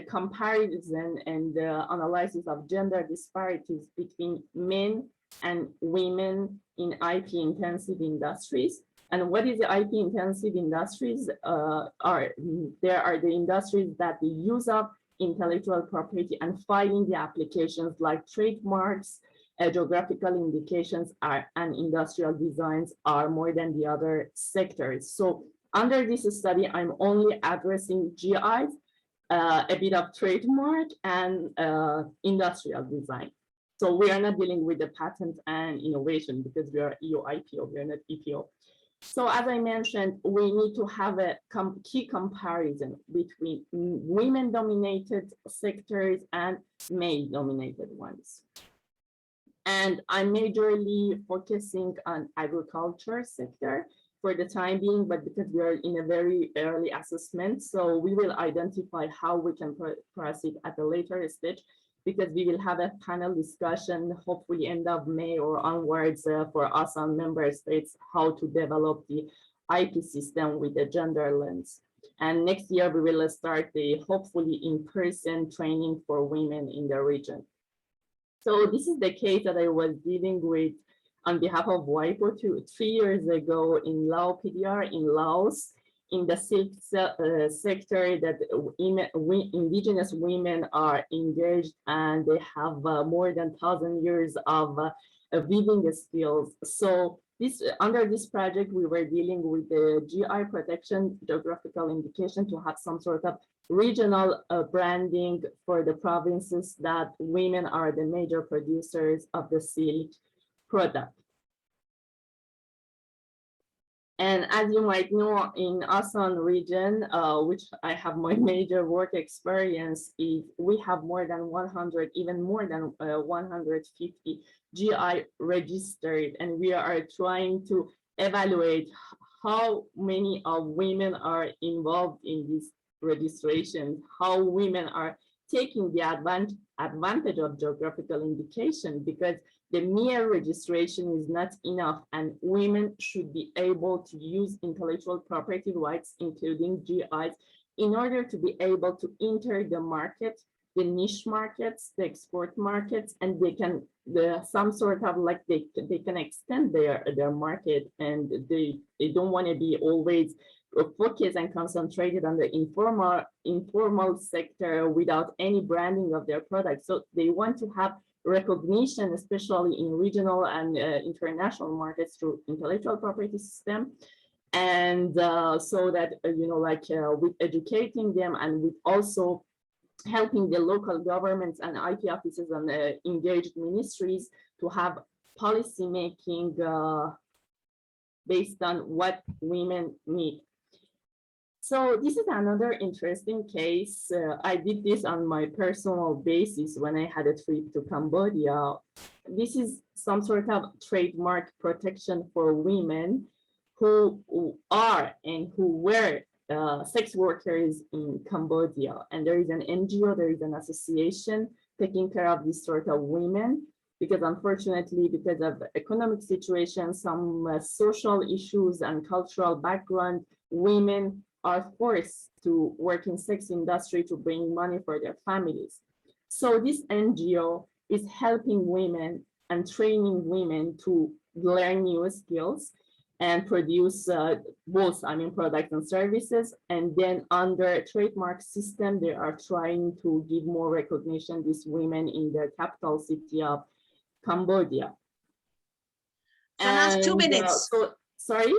comparison and analysis of gender disparities between men and women in IP intensive industries. And what is the IP intensive industries? There are the industries that the use of intellectual property and filing the applications like trademarks, geographical indications and industrial designs are more than the other sectors. So under this study, I'm only addressing GIs, a bit of trademark and industrial design. So we are not dealing with the patent and innovation because we are EUIPO, we are not EPO. So as I mentioned, we need to have a key comparison between women-dominated sectors and male-dominated ones. And I'm majorly focusing on agriculture sector for the time being, but because we are in a very early assessment, so we will identify how we can proceed at a later stage, because we will have a panel discussion, hopefully end of May or onwards for ASEAN member states, how to develop the IP system with the gender lens. And next year, we will start the hopefully in-person training for women in the region. So this is the case that I was dealing with on behalf of WIPO 3 years ago in Lao PDR in Laos, in the silk sector that indigenous women are engaged, and they have more than 1,000 years of weaving skills. So under this project, we were dealing with the GI protection, geographical indication, to have some sort of regional branding for the provinces that women are the major producers of the silk product. And as you might know, in ASEAN region, which I have my major work experience, is we have more than 100, even more than 150 GI registered, and we are trying to evaluate how many of women are involved in this registration, how women are taking the advantage of geographical indication, because the mere registration is not enough, and women should be able to use intellectual property rights, including GIs, in order to be able to enter the market, the niche markets, the export markets, and they can some sort of like they can extend their market, and they don't want to be always focused and concentrated on the informal sector without any branding of their products. So they want to have recognition, especially in regional and international markets, through intellectual property system. And so that, with educating them and with also helping the local governments and IP offices and engaged ministries to have policy making based on what women need. So this is another interesting case. I did this on my personal basis when I had a trip to Cambodia. This is some sort of trademark protection for women who are and who were sex workers in Cambodia. And there is an NGO, there is an association taking care of this sort of women, because unfortunately, because of economic situation, some social issues and cultural background, women are forced to work in sex industry to bring money for their families. So this NGO is helping women and training women to learn new skills and produce both, products and services. And then under trademark system, they are trying to give more recognition to these women in the capital city of Cambodia. Sanaz, 2 minutes. Sorry?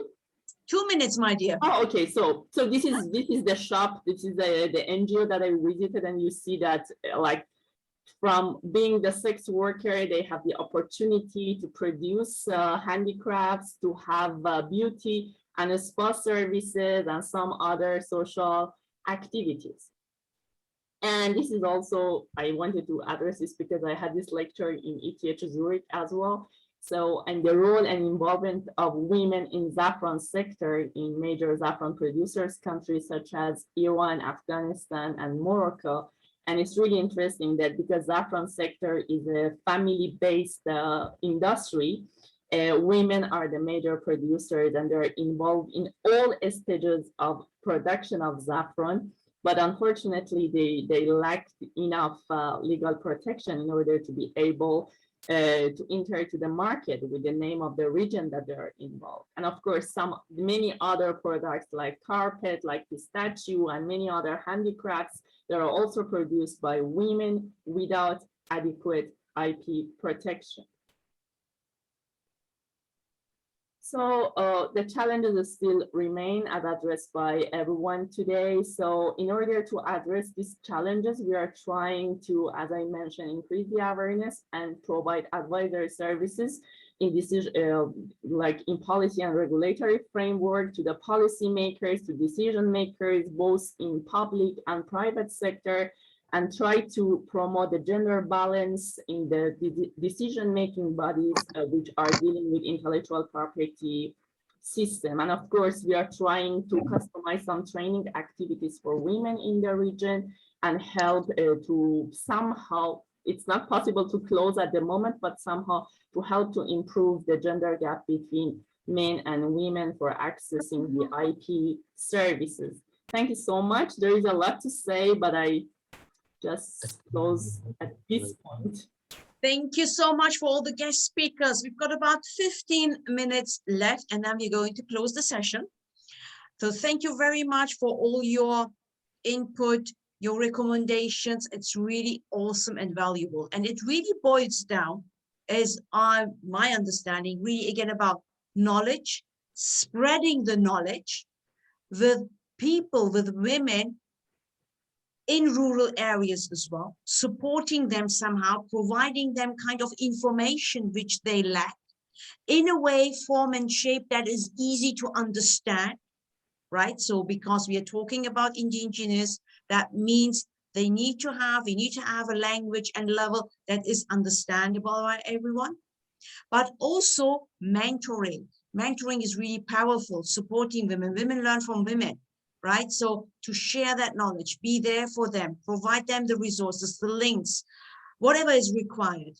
2 minutes, my dear. Oh, okay. So this is the shop. This is the NGO that I visited, and you see that like from being the sex worker, they have the opportunity to produce handicrafts, to have beauty and spa services and some other social activities. And this is also, I wanted to address this because I had this lecture in ETH Zurich as well. So, and the role and involvement of women in saffron sector in major saffron producers countries such as Iran, Afghanistan, and Morocco. And it's really interesting that because saffron sector is a family-based industry, women are the major producers and they're involved in all stages of production of saffron. But unfortunately, they lack enough legal protection in order to be able to enter to the market with the name of the region that they're involved. And of course, many other products like carpet, like pistachio, and many other handicrafts that are also produced by women without adequate IP protection. So the challenges still remain as addressed by everyone today. So in order to address these challenges, we are trying to, as I mentioned, increase the awareness and provide advisory services in decision, like in policy and regulatory framework to the policymakers, to decision makers, both in public and private sector, and try to promote the gender balance in the decision-making bodies which are dealing with intellectual property system. And of course, we are trying to customize some training activities for women in the region and help to somehow, it's not possible to close at the moment, but somehow to help to improve the gender gap between men and women for accessing the IP services. Thank you so much. There is a lot to say, but I just close at this point. Thank you so much for all the guest speakers. We've got about 15 minutes left, and then we're going to close the session. So thank you very much for all your input, your recommendations. It's really awesome and valuable. And it really boils down, as my understanding, really again about knowledge, spreading the knowledge with people, with women in rural areas as well, supporting them somehow, providing them kind of information which they lack in a way, form and shape that is easy to understand, right? So because we are talking about indigenous, that means we need to have a language and level that is understandable by everyone, but also mentoring. Mentoring is really powerful, supporting women. Women learn from women, right? So to share that knowledge, be there for them, provide them the resources, the links, whatever is required.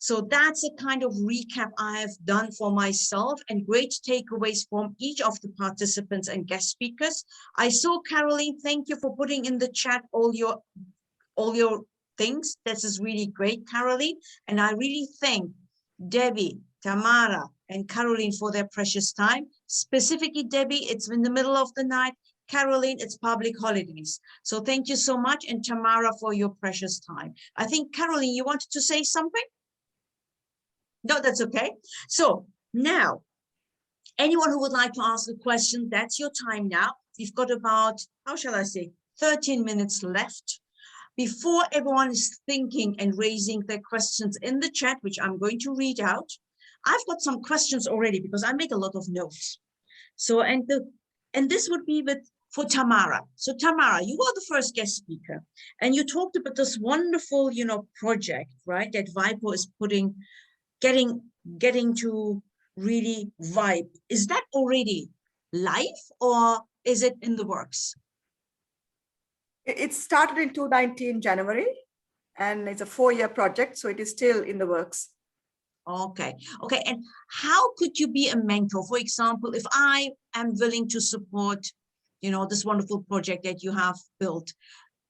So that's a kind of recap I have done for myself, and great takeaways from each of the participants and guest speakers. I saw Caroline, thank you for putting in the chat all your things. This is really great, Caroline. And I really thank Debbie, Tamara, and Caroline for their precious time. Specifically, Debbie, it's in the middle of the night. Caroline, it's public holidays. So thank you so much. And Tamara, for your precious time. I think, Caroline, you wanted to say something? No, that's okay. So now, anyone who would like to ask a question, that's your time now. We've got about, how shall I say, 13 minutes left. Before everyone is thinking and raising their questions in the chat, which I'm going to read out, I've got some questions already because I made a lot of notes. So, and this would be for Tamara. So Tamara, you are the first guest speaker, and you talked about this wonderful, project, right, that WIPO is getting to really vibe. Is that already live or is it in the works? It started in 2019 January, and it's a 4-year project, so it is still in the works. Okay. And how could you be a mentor? For example, if I am willing to support, this wonderful project that you have built,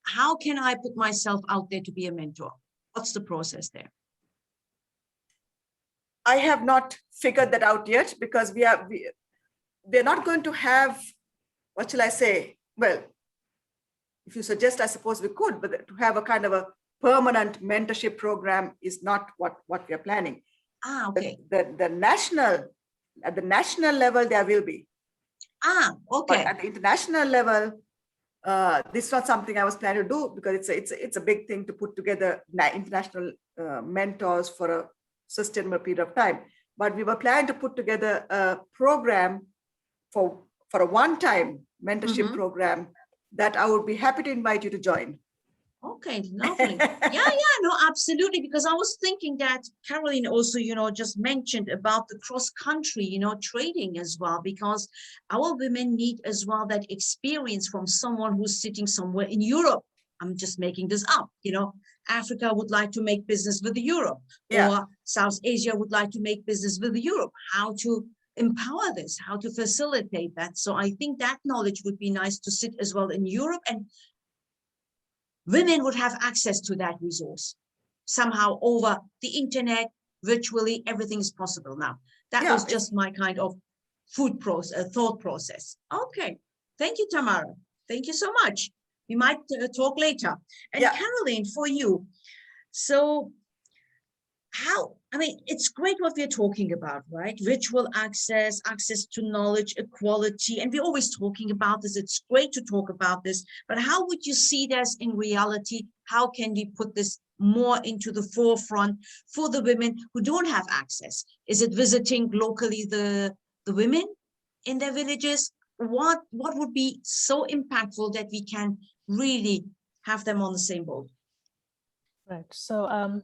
how can I put myself out there to be a mentor? What's the process there? I have not figured that out yet, because we're not going to have, what shall I say? Well, if you suggest, I suppose we could, but to have a kind of a permanent mentorship program is not what we are planning. Okay. At the national level, there will be. Okay. But at the international level, this is not something I was planning to do, because it's a big thing to put together international mentors for a sustainable period of time. But we were planning to put together a program for a one-time mentorship program that I would be happy to invite you to join. Okay, lovely. Yeah, no, absolutely. Because I was thinking that Caroline also, just mentioned about the cross-country, trading as well, because our women need as well that experience from someone who's sitting somewhere in Europe. I'm just making this up, Africa would like to make business with Europe, or South Asia would like to make business with Europe. How to empower this, how to facilitate that. So I think that knowledge would be nice to sit as well in Europe, and women would have access to that resource somehow over the internet, virtually. Everything is possible now. That was just my kind of thought process. Okay, thank you, Tamara. Thank you so much. We might talk later. And Caroline, for you, so it's great what we're talking about, right? Virtual access to knowledge, equality, and we're always talking about this. It's great to talk about this, but how would you see this in reality? How can we put this more into the forefront for the women who don't have access? Is it visiting locally the women in their villages? What would be so impactful that we can really have them on the same boat? Right. So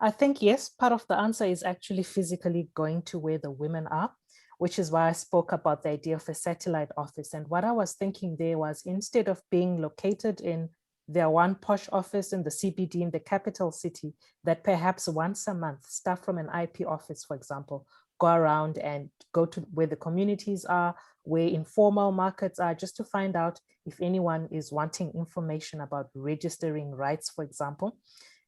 I think, yes, part of the answer is actually physically going to where the women are, which is why I spoke about the idea of a satellite office. And what I was thinking there was, instead of being located in their one posh office in the CBD in the capital city, that perhaps once a month, staff from an IP office, for example, go around and go to where the communities are, where informal markets are, just to find out if anyone is wanting information about registering rights, for example.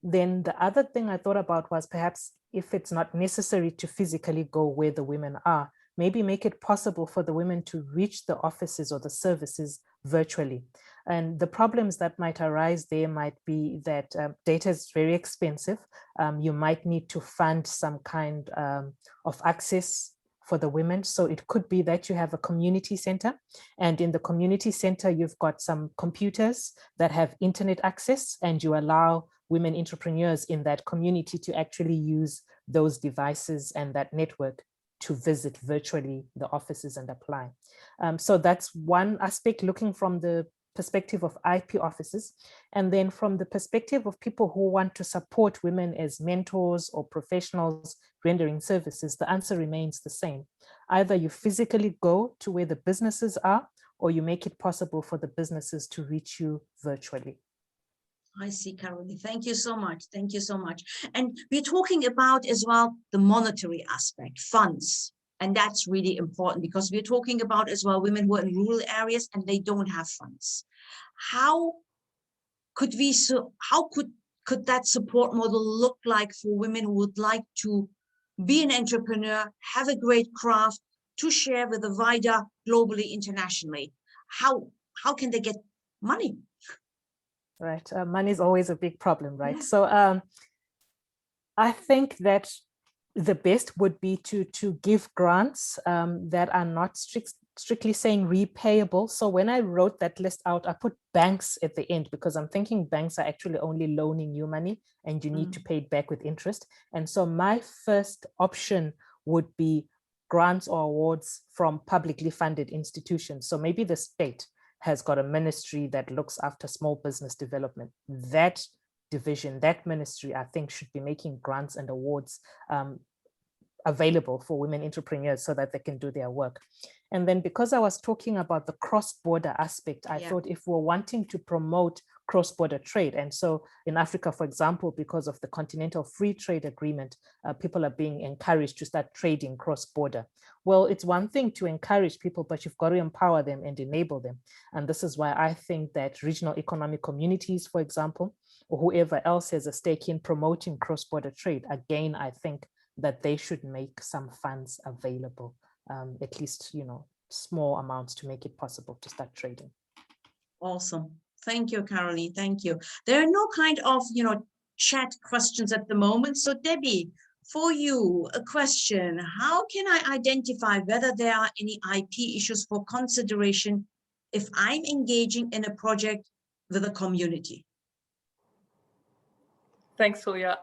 Then the other thing I thought about was, perhaps if it's not necessary to physically go where the women are, maybe make it possible for the women to reach the offices or the services virtually. And the problems that might arise there might be that data is very expensive. You might need to fund some kind of access for the women. So it could be that you have a community center, and in the community center, you've got some computers that have internet access, and you allow women entrepreneurs in that community to actually use those devices and that network to visit virtually the offices and apply. So that's one aspect, looking from the perspective of IP offices. And then from the perspective of people who want to support women as mentors or professionals rendering services, the answer remains the same. Either you physically go to where the businesses are, or you make it possible for the businesses to reach you virtually. I see, Caroline. Thank you so much. Thank you so much. And we're talking about as well the monetary aspect, funds. And that's really important because we're talking about as well women who are in rural areas and they don't have funds. How could could that support model look like for women who would like to be an entrepreneur, have a great craft to share with the wider globally, internationally? How can they get money? Right, money is always a big problem, right? Yeah. So I think that the best would be to give grants that are not strictly saying repayable. So when I wrote that list out, I put banks at the end because I'm thinking banks are actually only loaning you money and you need to pay it back with interest. And so my first option would be grants or awards from publicly funded institutions. So maybe the state has got a ministry that looks after small business development. That division, that ministry, I think should be making grants and awards available for women entrepreneurs so that they can do their work. And then because I was talking about the cross-border aspect, I thought if we're wanting to promote cross-border trade, and so in Africa, for example, because of the Continental Free Trade Agreement, people are being encouraged to start trading cross-border. Well, it's one thing to encourage people, but you've got to empower them and enable them. And this is why I think that regional economic communities, for example, or whoever else has a stake in promoting cross-border trade, again, I think that they should make some funds available, at least, small amounts to make it possible to start trading. Awesome. Thank you, Caroline. Thank you. There are no kind of, chat questions at the moment. So Debbie, for you, a question: how can I identify whether there are any IP issues for consideration if I'm engaging in a project with a community? Thanks, Hulya.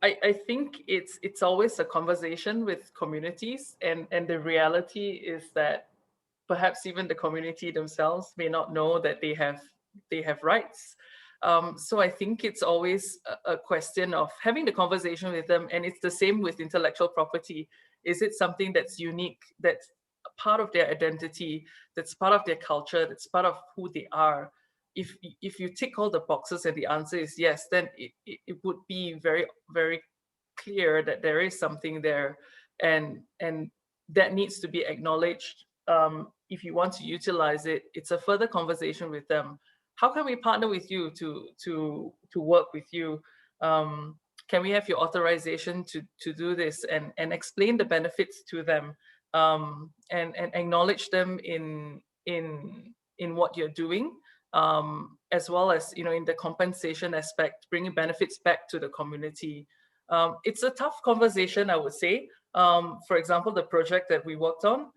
I think it's always a conversation with communities, and the reality is that perhaps even the community themselves may not know that they have rights. So I think it's always a question of having the conversation with them, and it's the same with intellectual property. Is it something that's unique, that's part of their identity, that's part of their culture, that's part of who they are? If you tick all the boxes and the answer is yes, then it would be very, very clear that there is something there, and that needs to be acknowledged. If you want to utilize it, it's a further conversation with them. How can we partner with you to work with you? Can we have your authorization to do this, and explain the benefits to them, and acknowledge them in what you're doing, as well as in the compensation aspect, bringing benefits back to the community. It's a tough conversation, I would say. For example, the project that we worked on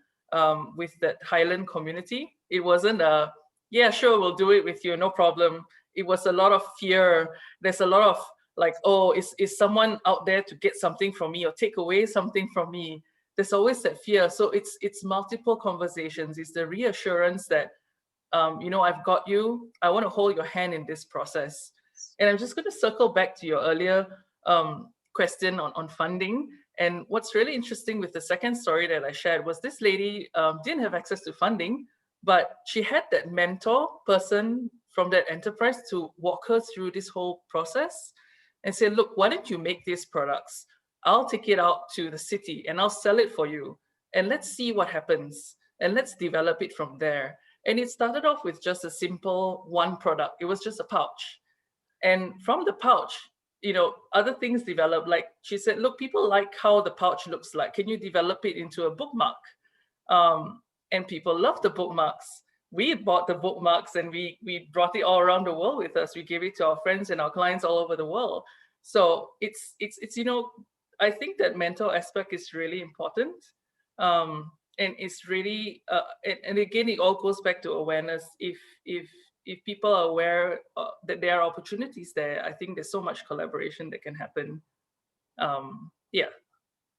with that Highland community, it wasn't a, yeah, sure, we'll do it with you, no problem. It was a lot of fear. There's a lot of like, oh, is someone out there to get something from me or take away something from me? There's always that fear. So it's multiple conversations. It's the reassurance that, I've got you. I want to hold your hand in this process. And I'm just going to circle back to your earlier question on funding. And what's really interesting with the second story that I shared was this lady didn't have access to funding, but she had that mentor person from that enterprise to walk her through this whole process and say, look, why don't you make these products? I'll take it out to the city and I'll sell it for you. And let's see what happens. And let's develop it from there. And it started off with just a simple one product. It was just a pouch. And from the pouch, other things developed. Like she said, look, people like how the pouch looks like. Can you develop it into a bookmark? And people love the bookmarks. We bought the bookmarks and we brought it all around the world with us. We gave it to our friends and our clients all over the world. So it's I think that mental aspect is really important. And it's really, and again, it all goes back to awareness. If people are aware that there are opportunities there, I think there's so much collaboration that can happen. Yeah.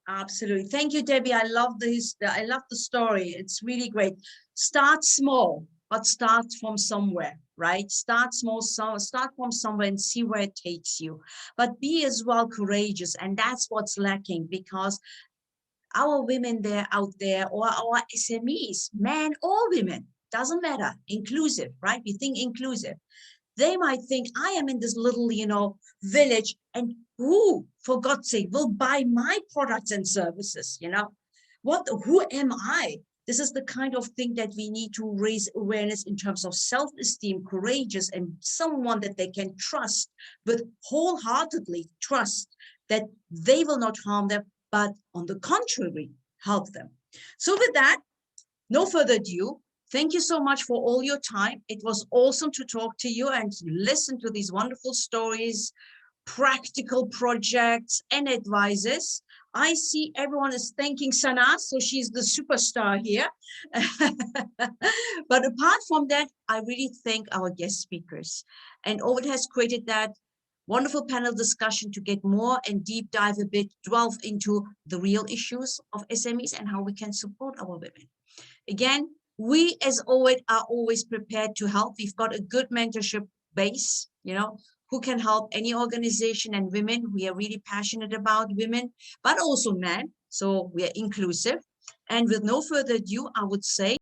Absolutely. Thank you, Debbie. I love the story. It's really great. Start small, but start from somewhere, right? Start small, start from somewhere and see where it takes you. But be as well courageous. And that's what's lacking, because our women out there, or our SMEs, men or women, doesn't matter, inclusive, right? We think inclusive. They might think, I am in this little, village, and who, for God's sake, will buy my products and services, who am I? This is the kind of thing that we need to raise awareness in terms of self-esteem, courageous, and someone that they can trust, but wholeheartedly trust that they will not harm them, but on the contrary, help them. So with that, no further ado, thank you so much for all your time. It was awesome to talk to you and to listen to these wonderful stories, practical projects, and advices. I see everyone is thanking Sanaz, so she's the superstar here. But apart from that, I really thank our guest speakers. And OWIT has created that wonderful panel discussion to get more and deep dive a bit, delve into the real issues of SMEs and how we can support our women. Again, we as OWIT are always prepared to help. We've got a good mentorship base, who can help any organization and women. We are really passionate about women, but also men. So we are inclusive. And with no further ado, I would say,